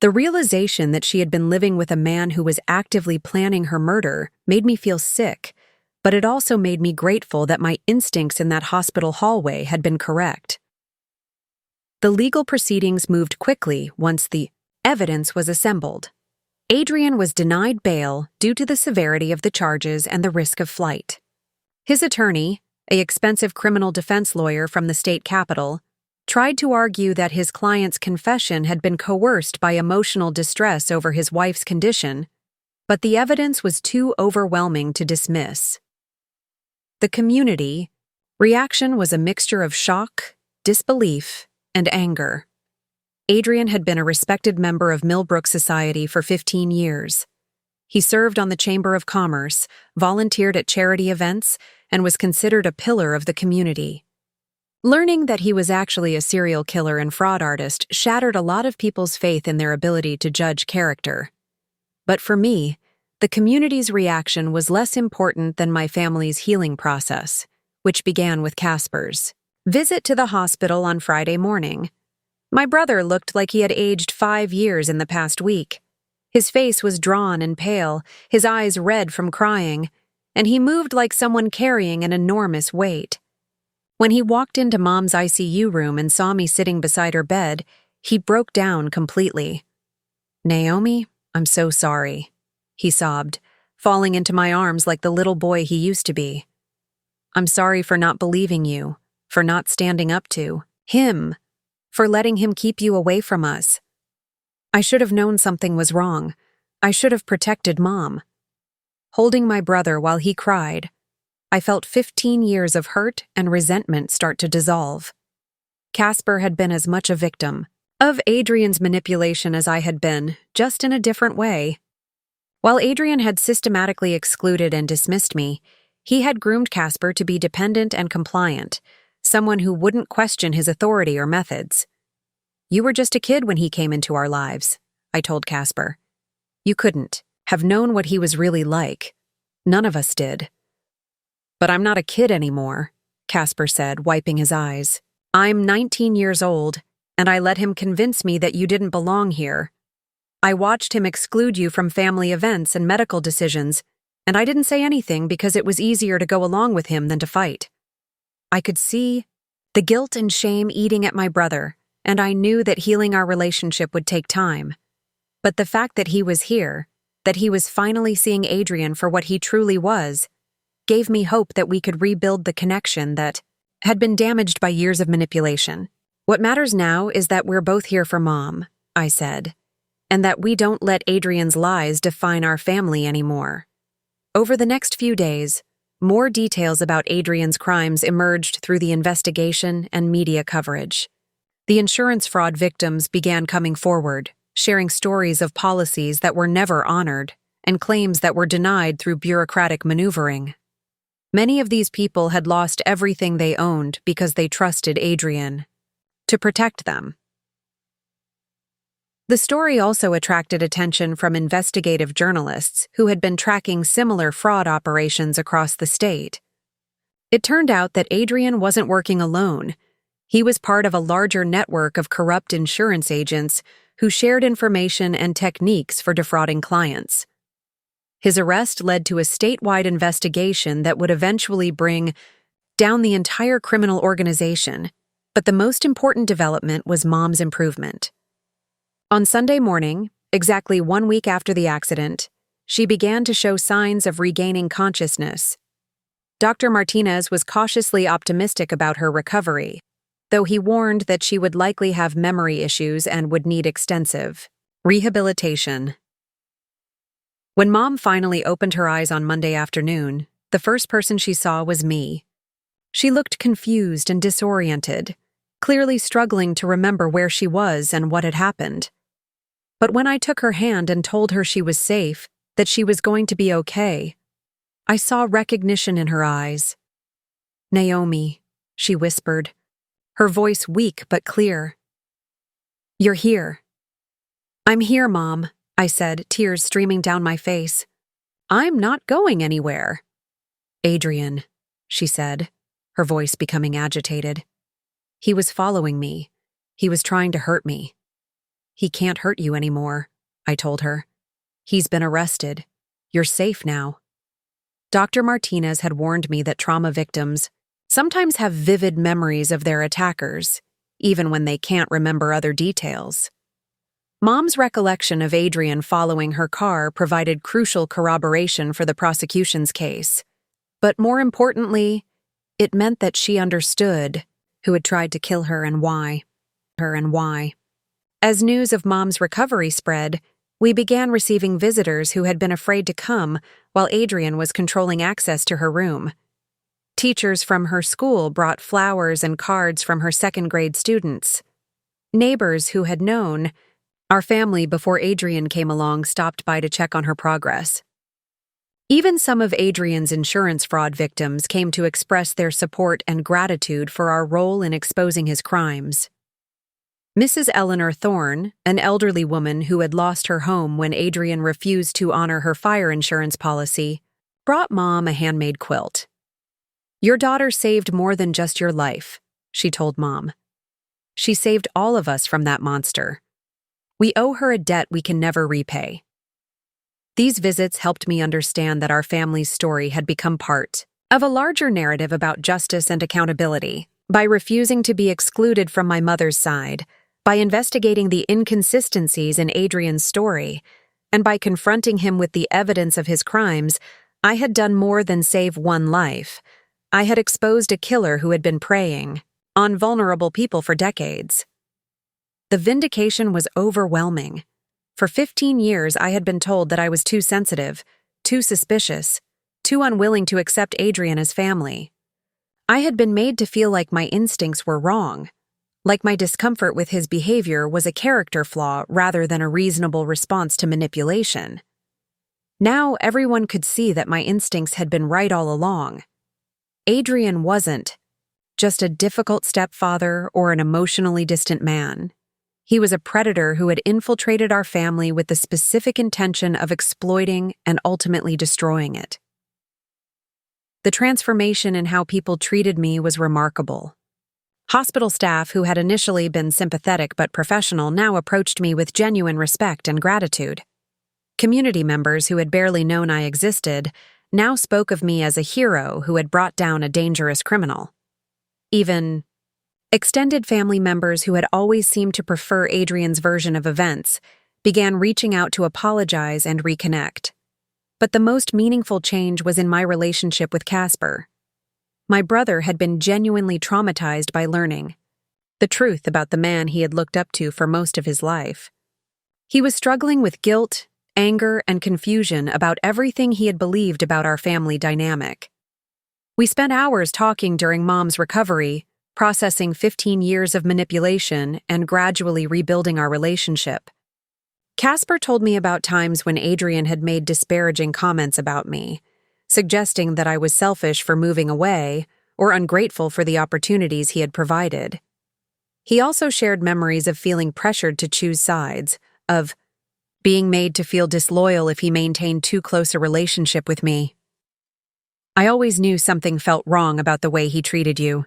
The realization that she had been living with a man who was actively planning her murder made me feel sick, but it also made me grateful that my instincts in that hospital hallway had been correct. The legal proceedings moved quickly once the evidence was assembled. Adrian was denied bail due to the severity of the charges and the risk of flight. His attorney, an expensive criminal defense lawyer from the state capitol, tried to argue that his client's confession had been coerced by emotional distress over his wife's condition, but the evidence was too overwhelming to dismiss. The community reaction was a mixture of shock, disbelief, and anger. Adrian had been a respected member of Millbrook Society for 15 years. He served on the Chamber of Commerce, volunteered at charity events, and was considered a pillar of the community. Learning that he was actually a serial killer and fraud artist shattered a lot of people's faith in their ability to judge character. But for me, the community's reaction was less important than my family's healing process, which began with Casper's visit to the hospital on Friday morning. My brother looked like he had aged 5 years in the past week. His face was drawn and pale, his eyes red from crying, and he moved like someone carrying an enormous weight. When he walked into Mom's ICU room and saw me sitting beside her bed, he broke down completely. "Naomi, I'm so sorry," he sobbed, falling into my arms like the little boy he used to be. "I'm sorry for not believing you, for not standing up to him, for letting him keep you away from us. I should have known something was wrong. I should have protected Mom." Holding my brother while he cried, I felt 15 years of hurt and resentment start to dissolve. Casper had been as much a victim of Adrian's manipulation as I had been, just in a different way. While Adrian had systematically excluded and dismissed me, he had groomed Casper to be dependent and compliant, someone who wouldn't question his authority or methods. "You were just a kid when he came into our lives," I told Casper. "You couldn't have known what he was really like. None of us did." "But I'm not a kid anymore," Casper said, wiping his eyes. "I'm 19 years old, and I let him convince me that you didn't belong here. I watched him exclude you from family events and medical decisions, and I didn't say anything because it was easier to go along with him than to fight." I could see the guilt and shame eating at my brother, and I knew that healing our relationship would take time. But the fact that he was here, that he was finally seeing Adrian for what he truly was, gave me hope that we could rebuild the connection that had been damaged by years of manipulation. "What matters now is that we're both here for Mom," I said, "and that we don't let Adrian's lies define our family anymore." Over the next few days, more details about Adrian's crimes emerged through the investigation and media coverage. The insurance fraud victims began coming forward, sharing stories of policies that were never honored and claims that were denied through bureaucratic maneuvering. Many of these people had lost everything they owned because they trusted Adrian to protect them. The story also attracted attention from investigative journalists who had been tracking similar fraud operations across the state. It turned out that Adrian wasn't working alone. He was part of a larger network of corrupt insurance agents who shared information and techniques for defrauding clients. His arrest led to a statewide investigation that would eventually bring down the entire criminal organization, but the most important development was Mom's improvement. On Sunday morning, exactly 1 week after the accident, she began to show signs of regaining consciousness. Dr. Martinez was cautiously optimistic about her recovery, though he warned that she would likely have memory issues and would need extensive rehabilitation. When Mom finally opened her eyes on Monday afternoon, the first person she saw was me. She looked confused and disoriented, clearly struggling to remember where she was and what had happened. But when I took her hand and told her she was safe, that she was going to be okay, I saw recognition in her eyes. "Naomi," she whispered, her voice weak but clear. "You're here." "I'm here, Mom," I said, tears streaming down my face. "I'm not going anywhere." "Adrian," she said, her voice becoming agitated. He was following me. He was trying to hurt me. He can't hurt you anymore, I told her. He's been arrested. You're safe now. Dr. Martinez had warned me that trauma victims sometimes have vivid memories of their attackers, even when they can't remember other details. Mom's recollection of Adrian following her car provided crucial corroboration for the prosecution's case. But more importantly, it meant that she understood who had tried to kill her and why. As news of Mom's recovery spread, we began receiving visitors who had been afraid to come while Adrian was controlling access to her room. Teachers from her school brought flowers and cards from her second-grade students. Neighbors who had known our family before Adrian came along stopped by to check on her progress. Even some of Adrian's insurance fraud victims came to express their support and gratitude for our role in exposing his crimes. Mrs. Eleanor Thorne, an elderly woman who had lost her home when Adrian refused to honor her fire insurance policy, brought Mom a handmade quilt. "Your daughter saved more than just your life," she told Mom. "She saved all of us from that monster. We owe her a debt we can never repay." These visits helped me understand that our family's story had become part of a larger narrative about justice and accountability. By refusing to be excluded from my mother's side, by investigating the inconsistencies in Adrian's story, and by confronting him with the evidence of his crimes, I had done more than save one life. I had exposed a killer who had been preying on vulnerable people for decades. The vindication was overwhelming. For 15 years, I had been told that I was too sensitive, too suspicious, too unwilling to accept Adrian as family. I had been made to feel like my instincts were wrong, like my discomfort with his behavior was a character flaw rather than a reasonable response to manipulation. Now everyone could see that my instincts had been right all along. Adrian wasn't just a difficult stepfather or an emotionally distant man. He was a predator who had infiltrated our family with the specific intention of exploiting and ultimately destroying it. The transformation in how people treated me was remarkable. Hospital staff who had initially been sympathetic but professional now approached me with genuine respect and gratitude. Community members who had barely known I existed now spoke of me as a hero who had brought down a dangerous criminal. Even extended family members who had always seemed to prefer Adrian's version of events began reaching out to apologize and reconnect. But the most meaningful change was in my relationship with Casper. My brother had been genuinely traumatized by learning the truth about the man he had looked up to for most of his life. He was struggling with guilt, anger, and confusion about everything he had believed about our family dynamic. We spent hours talking during Mom's recovery, processing 15 years of manipulation and gradually rebuilding our relationship. Casper told me about times when Adrian had made disparaging comments about me, suggesting that I was selfish for moving away or ungrateful for the opportunities he had provided. He also shared memories of feeling pressured to choose sides, of being made to feel disloyal if he maintained too close a relationship with me. "I always knew something felt wrong about the way he treated you,"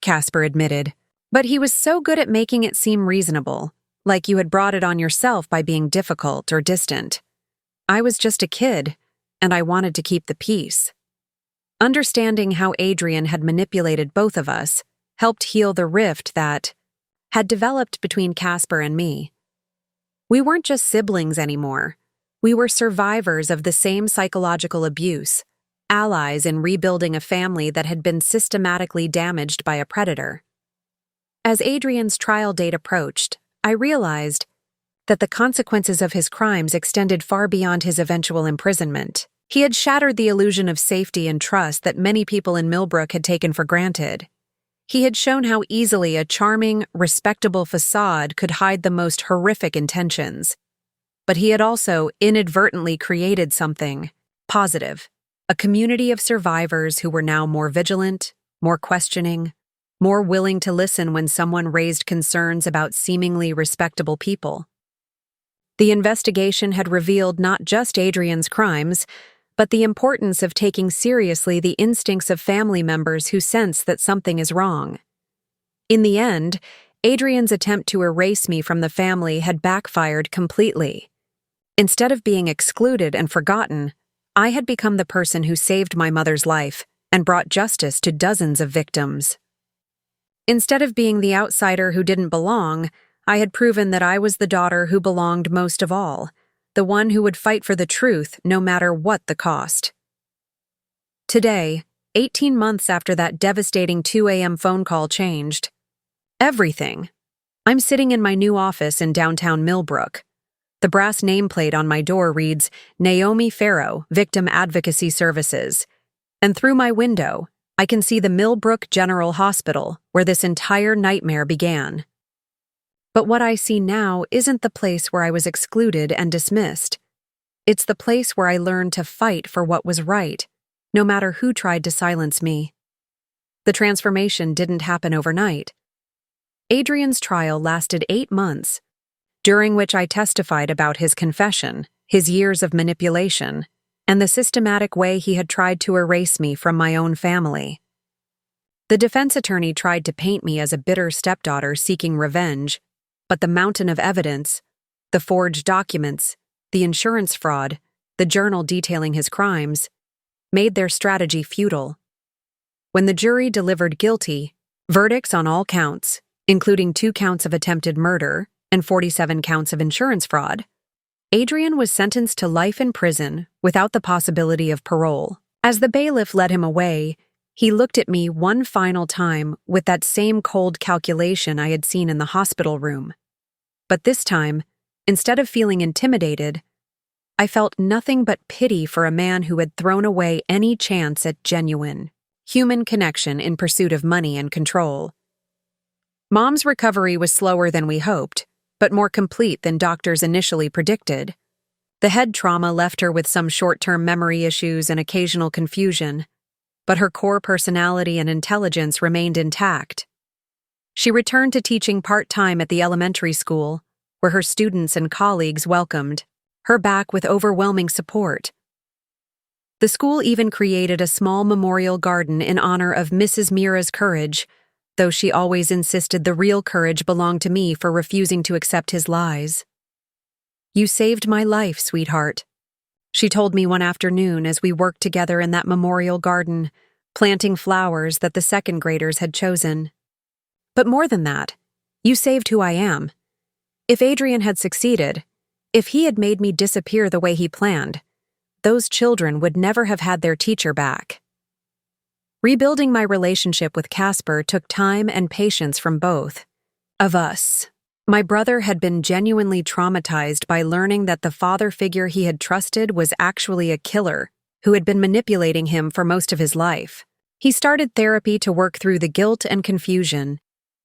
Casper admitted, "but he was so good at making it seem reasonable, like you had brought it on yourself by being difficult or distant. I was just a kid, and I wanted to keep the peace." Understanding how Adrian had manipulated both of us helped heal the rift that had developed between Casper and me. We weren't just siblings anymore. We were survivors of the same psychological abuse, allies in rebuilding a family that had been systematically damaged by a predator. As Adrian's trial date approached, I realized that the consequences of his crimes extended far beyond his eventual imprisonment. He had shattered the illusion of safety and trust that many people in Millbrook had taken for granted. He had shown how easily a charming, respectable facade could hide the most horrific intentions. But he had also inadvertently created something positive, a community of survivors who were now more vigilant, more questioning, more willing to listen when someone raised concerns about seemingly respectable people. The investigation had revealed not just Adrian's crimes, but the importance of taking seriously the instincts of family members who sense that something is wrong. In the end, Adrian's attempt to erase me from the family had backfired completely. Instead of being excluded and forgotten, I had become the person who saved my mother's life and brought justice to dozens of victims. Instead of being the outsider who didn't belong, I had proven that I was the daughter who belonged most of all, the one who would fight for the truth no matter what the cost. Today, 18 months after that devastating 2 a.m. phone call changed everything. I'm sitting in my new office in downtown Millbrook. The brass nameplate on my door reads, Naomi Ferrow, Victim Advocacy Services. And through my window, I can see the Millbrook General Hospital, where this entire nightmare began. But what I see now isn't the place where I was excluded and dismissed. It's the place where I learned to fight for what was right, no matter who tried to silence me. The transformation didn't happen overnight. Adrian's trial lasted 8 months, during which I testified about his confession, his years of manipulation, and the systematic way he had tried to erase me from my own family. The defense attorney tried to paint me as a bitter stepdaughter seeking revenge, but the mountain of evidence, the forged documents, the insurance fraud, the journal detailing his crimes, made their strategy futile. When the jury delivered guilty, verdicts on all counts, including 2 counts of attempted murder and 47 counts of insurance fraud, Adrian was sentenced to life in prison without the possibility of parole. As the bailiff led him away, he looked at me one final time with that same cold calculation I had seen in the hospital room. But this time, instead of feeling intimidated, I felt nothing but pity for a man who had thrown away any chance at genuine, human connection in pursuit of money and control. Mom's recovery was slower than we hoped, but more complete than doctors initially predicted. The head trauma left her with some short-term memory issues and occasional confusion, but her core personality and intelligence remained intact. She returned to teaching part-time at the elementary school, where her students and colleagues welcomed her back with overwhelming support. The school even created a small memorial garden in honor of Mrs. Mira's courage, though she always insisted the real courage belonged to me for refusing to accept his lies. "You saved my life, sweetheart," she told me one afternoon as we worked together in that memorial garden, planting flowers that the second graders had chosen. "But more than that, you saved who I am. If Adrian had succeeded, if he had made me disappear the way he planned, those children would never have had their teacher back." Rebuilding my relationship with Casper took time and patience from both of us. My brother had been genuinely traumatized by learning that the father figure he had trusted was actually a killer who had been manipulating him for most of his life. He started therapy to work through the guilt and confusion,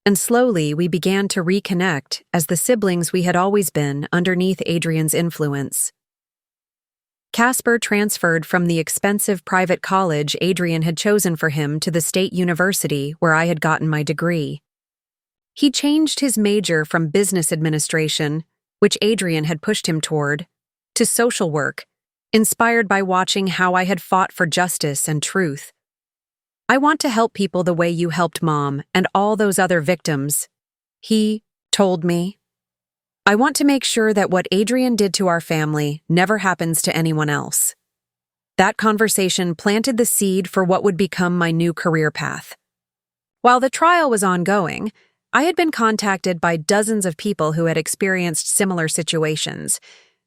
and slowly we began to reconnect as the siblings we had always been underneath Adrian's influence. Casper transferred from the expensive private college Adrian had chosen for him to the state university where I had gotten my degree. He changed his major from business administration, which Adrian had pushed him toward, to social work, inspired by watching how I had fought for justice and truth. "I want to help people the way you helped Mom and all those other victims," he told me. "I want to make sure that what Adrian did to our family never happens to anyone else." That conversation planted the seed for what would become my new career path. While the trial was ongoing, I had been contacted by dozens of people who had experienced similar situations,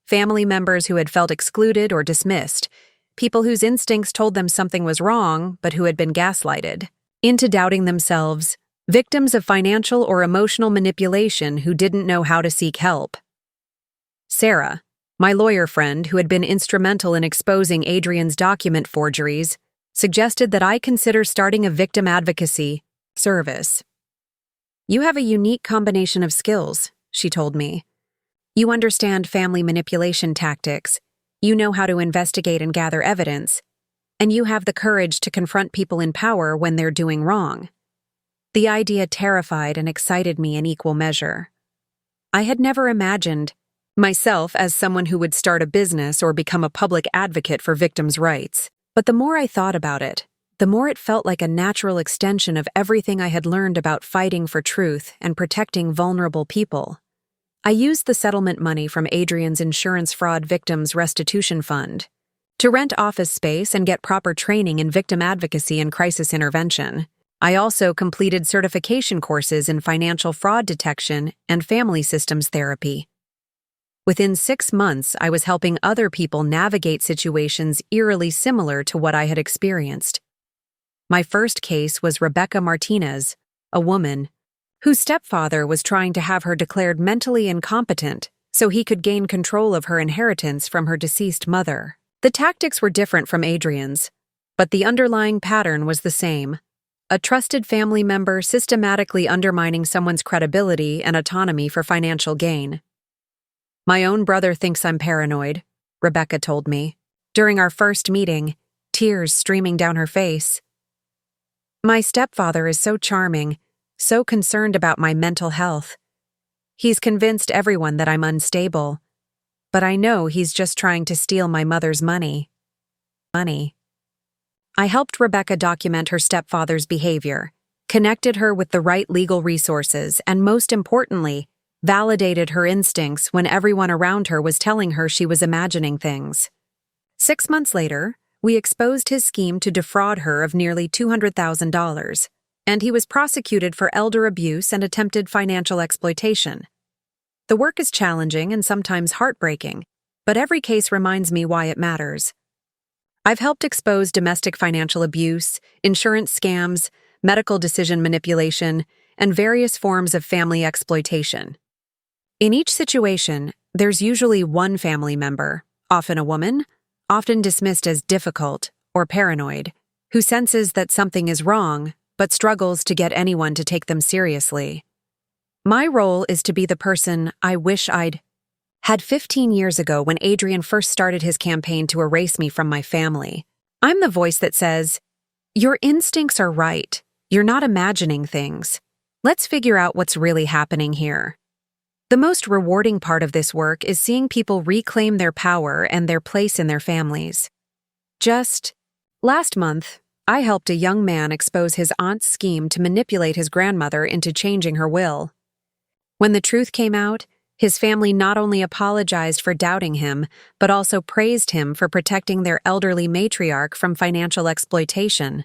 family members who had felt excluded or dismissed, people whose instincts told them something was wrong but who had been gaslighted into doubting themselves, victims of financial or emotional manipulation who didn't know how to seek help. Sarah, my lawyer friend who had been instrumental in exposing Adrian's document forgeries, suggested that I consider starting a victim advocacy service. "You have a unique combination of skills," she told me. "You understand family manipulation tactics, you know how to investigate and gather evidence, and you have the courage to confront people in power when they're doing wrong." The idea terrified and excited me in equal measure. I had never imagined myself as someone who would start a business or become a public advocate for victims' rights. But the more I thought about it, the more it felt like a natural extension of everything I had learned about fighting for truth and protecting vulnerable people. I used the settlement money from Adrian's insurance fraud victims restitution fund to rent office space and get proper training in victim advocacy and crisis intervention. I also completed certification courses in financial fraud detection and family systems therapy. Within 6 months, I was helping other people navigate situations eerily similar to what I had experienced. My first case was Rebecca Martinez, a woman whose stepfather was trying to have her declared mentally incompetent so he could gain control of her inheritance from her deceased mother. The tactics were different from Adrian's, but the underlying pattern was the same: a trusted family member systematically undermining someone's credibility and autonomy for financial gain. "My own brother thinks I'm paranoid," Rebecca told me, during our first meeting, tears streaming down her face. "My stepfather is so charming, so concerned about my mental health. He's convinced everyone that I'm unstable, but I know he's just trying to steal my mother's money." I helped Rebecca document her stepfather's behavior, connected her with the right legal resources, and most importantly, validated her instincts when everyone around her was telling her she was imagining things. 6 months later, we exposed his scheme to defraud her of nearly $200,000, and he was prosecuted for elder abuse and attempted financial exploitation. The work is challenging and sometimes heartbreaking, but every case reminds me why it matters. I've helped expose domestic financial abuse, insurance scams, medical decision manipulation, and various forms of family exploitation. In each situation, there's usually one family member, often a woman, often dismissed as difficult or paranoid, who senses that something is wrong but struggles to get anyone to take them seriously. My role is to be the person I wish I'd had 15 years ago when Adrian first started his campaign to erase me from my family. I'm the voice that says, "Your instincts are right. You're not imagining things. Let's figure out what's really happening here." The most rewarding part of this work is seeing people reclaim their power and their place in their families. Just last month, I helped a young man expose his aunt's scheme to manipulate his grandmother into changing her will. When the truth came out, his family not only apologized for doubting him, but also praised him for protecting their elderly matriarch from financial exploitation.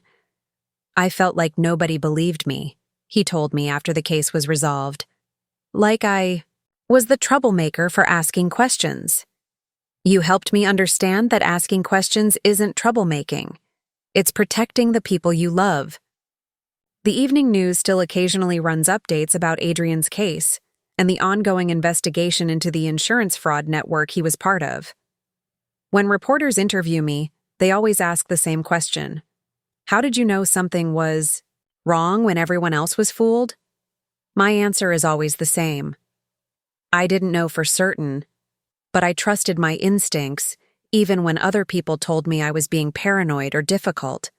"I felt like nobody believed me," he told me after the case was resolved. "Like I was the troublemaker for asking questions." "You helped me understand that asking questions isn't troublemaking. It's protecting the people you love." The evening news still occasionally runs updates about Adrian's case and the ongoing investigation into the insurance fraud network he was part of. When reporters interview me, they always ask the same question: "How did you know something was wrong when everyone else was fooled?" My answer is always the same. I didn't know for certain, but I trusted my instincts even when other people told me I was being paranoid or difficult.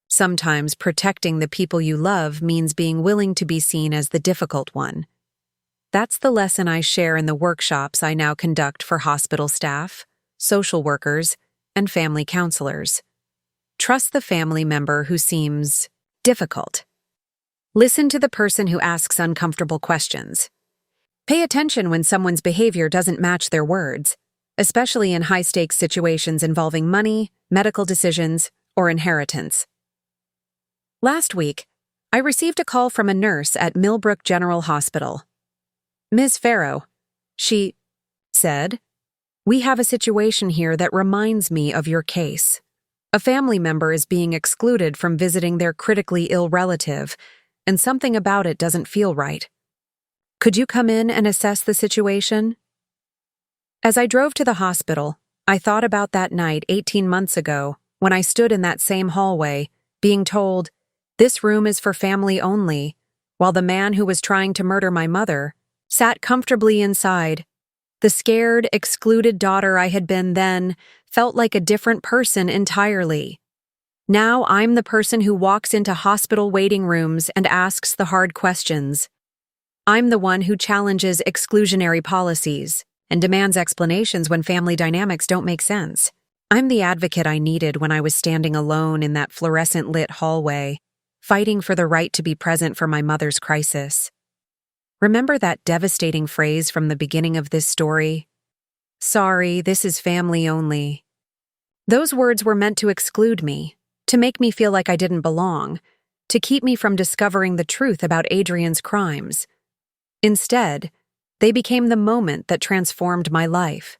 Sometimes protecting the people you love means being willing to be seen as the difficult one. That's the lesson I share in the workshops I now conduct for hospital staff, social workers, and family counselors. Trust the family member who seems difficult. Listen to the person who asks uncomfortable questions. Pay attention when someone's behavior doesn't match their words, especially in high-stakes situations involving money, medical decisions, or inheritance. Last week, I received a call from a nurse at Millbrook General Hospital. "Ms. Ferrow," she said, "we have a situation here that reminds me of your case. A family member is being excluded from visiting their critically ill relative, and something about it doesn't feel right. Could you come in and assess the situation?" As I drove to the hospital, I thought about that night 18 months ago when I stood in that same hallway, being told, "This room is for family only," while the man who was trying to murder my mother sat comfortably inside. The scared, excluded daughter I had been then felt like a different person entirely. Now I'm the person who walks into hospital waiting rooms and asks the hard questions. I'm the one who challenges exclusionary policies, and demands explanations when family dynamics don't make sense. I'm the advocate I needed when I was standing alone in that fluorescent-lit hallway, fighting for the right to be present for my mother's crisis. Remember that devastating phrase from the beginning of this story? "Sorry, this is family only." Those words were meant to exclude me, to make me feel like I didn't belong, to keep me from discovering the truth about Adrian's crimes. Instead, they became the moment that transformed my life.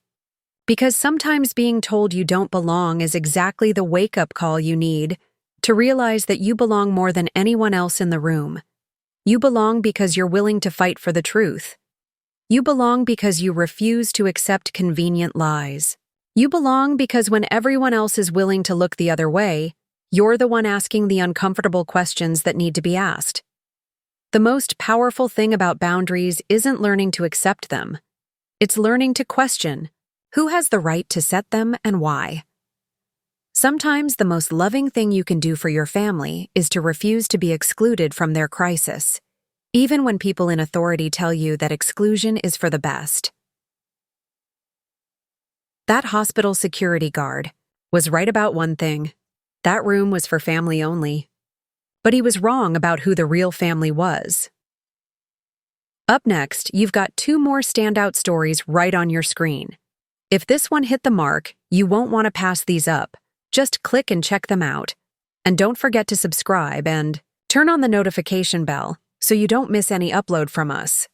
Because sometimes being told you don't belong is exactly the wake-up call you need to realize that you belong more than anyone else in the room. You belong because you're willing to fight for the truth. You belong because you refuse to accept convenient lies. You belong because when everyone else is willing to look the other way, you're the one asking the uncomfortable questions that need to be asked. The most powerful thing about boundaries isn't learning to accept them. It's learning to question who has the right to set them and why. Sometimes the most loving thing you can do for your family is to refuse to be excluded from their crisis, even when people in authority tell you that exclusion is for the best. That hospital security guard was right about one thing. That room was for family only. But he was wrong about who the real family was. Up next, you've got 2 more standout stories right on your screen. If this one hit the mark, you won't want to pass these up. Just click and check them out. And don't forget to subscribe and turn on the notification bell so you don't miss any upload from us.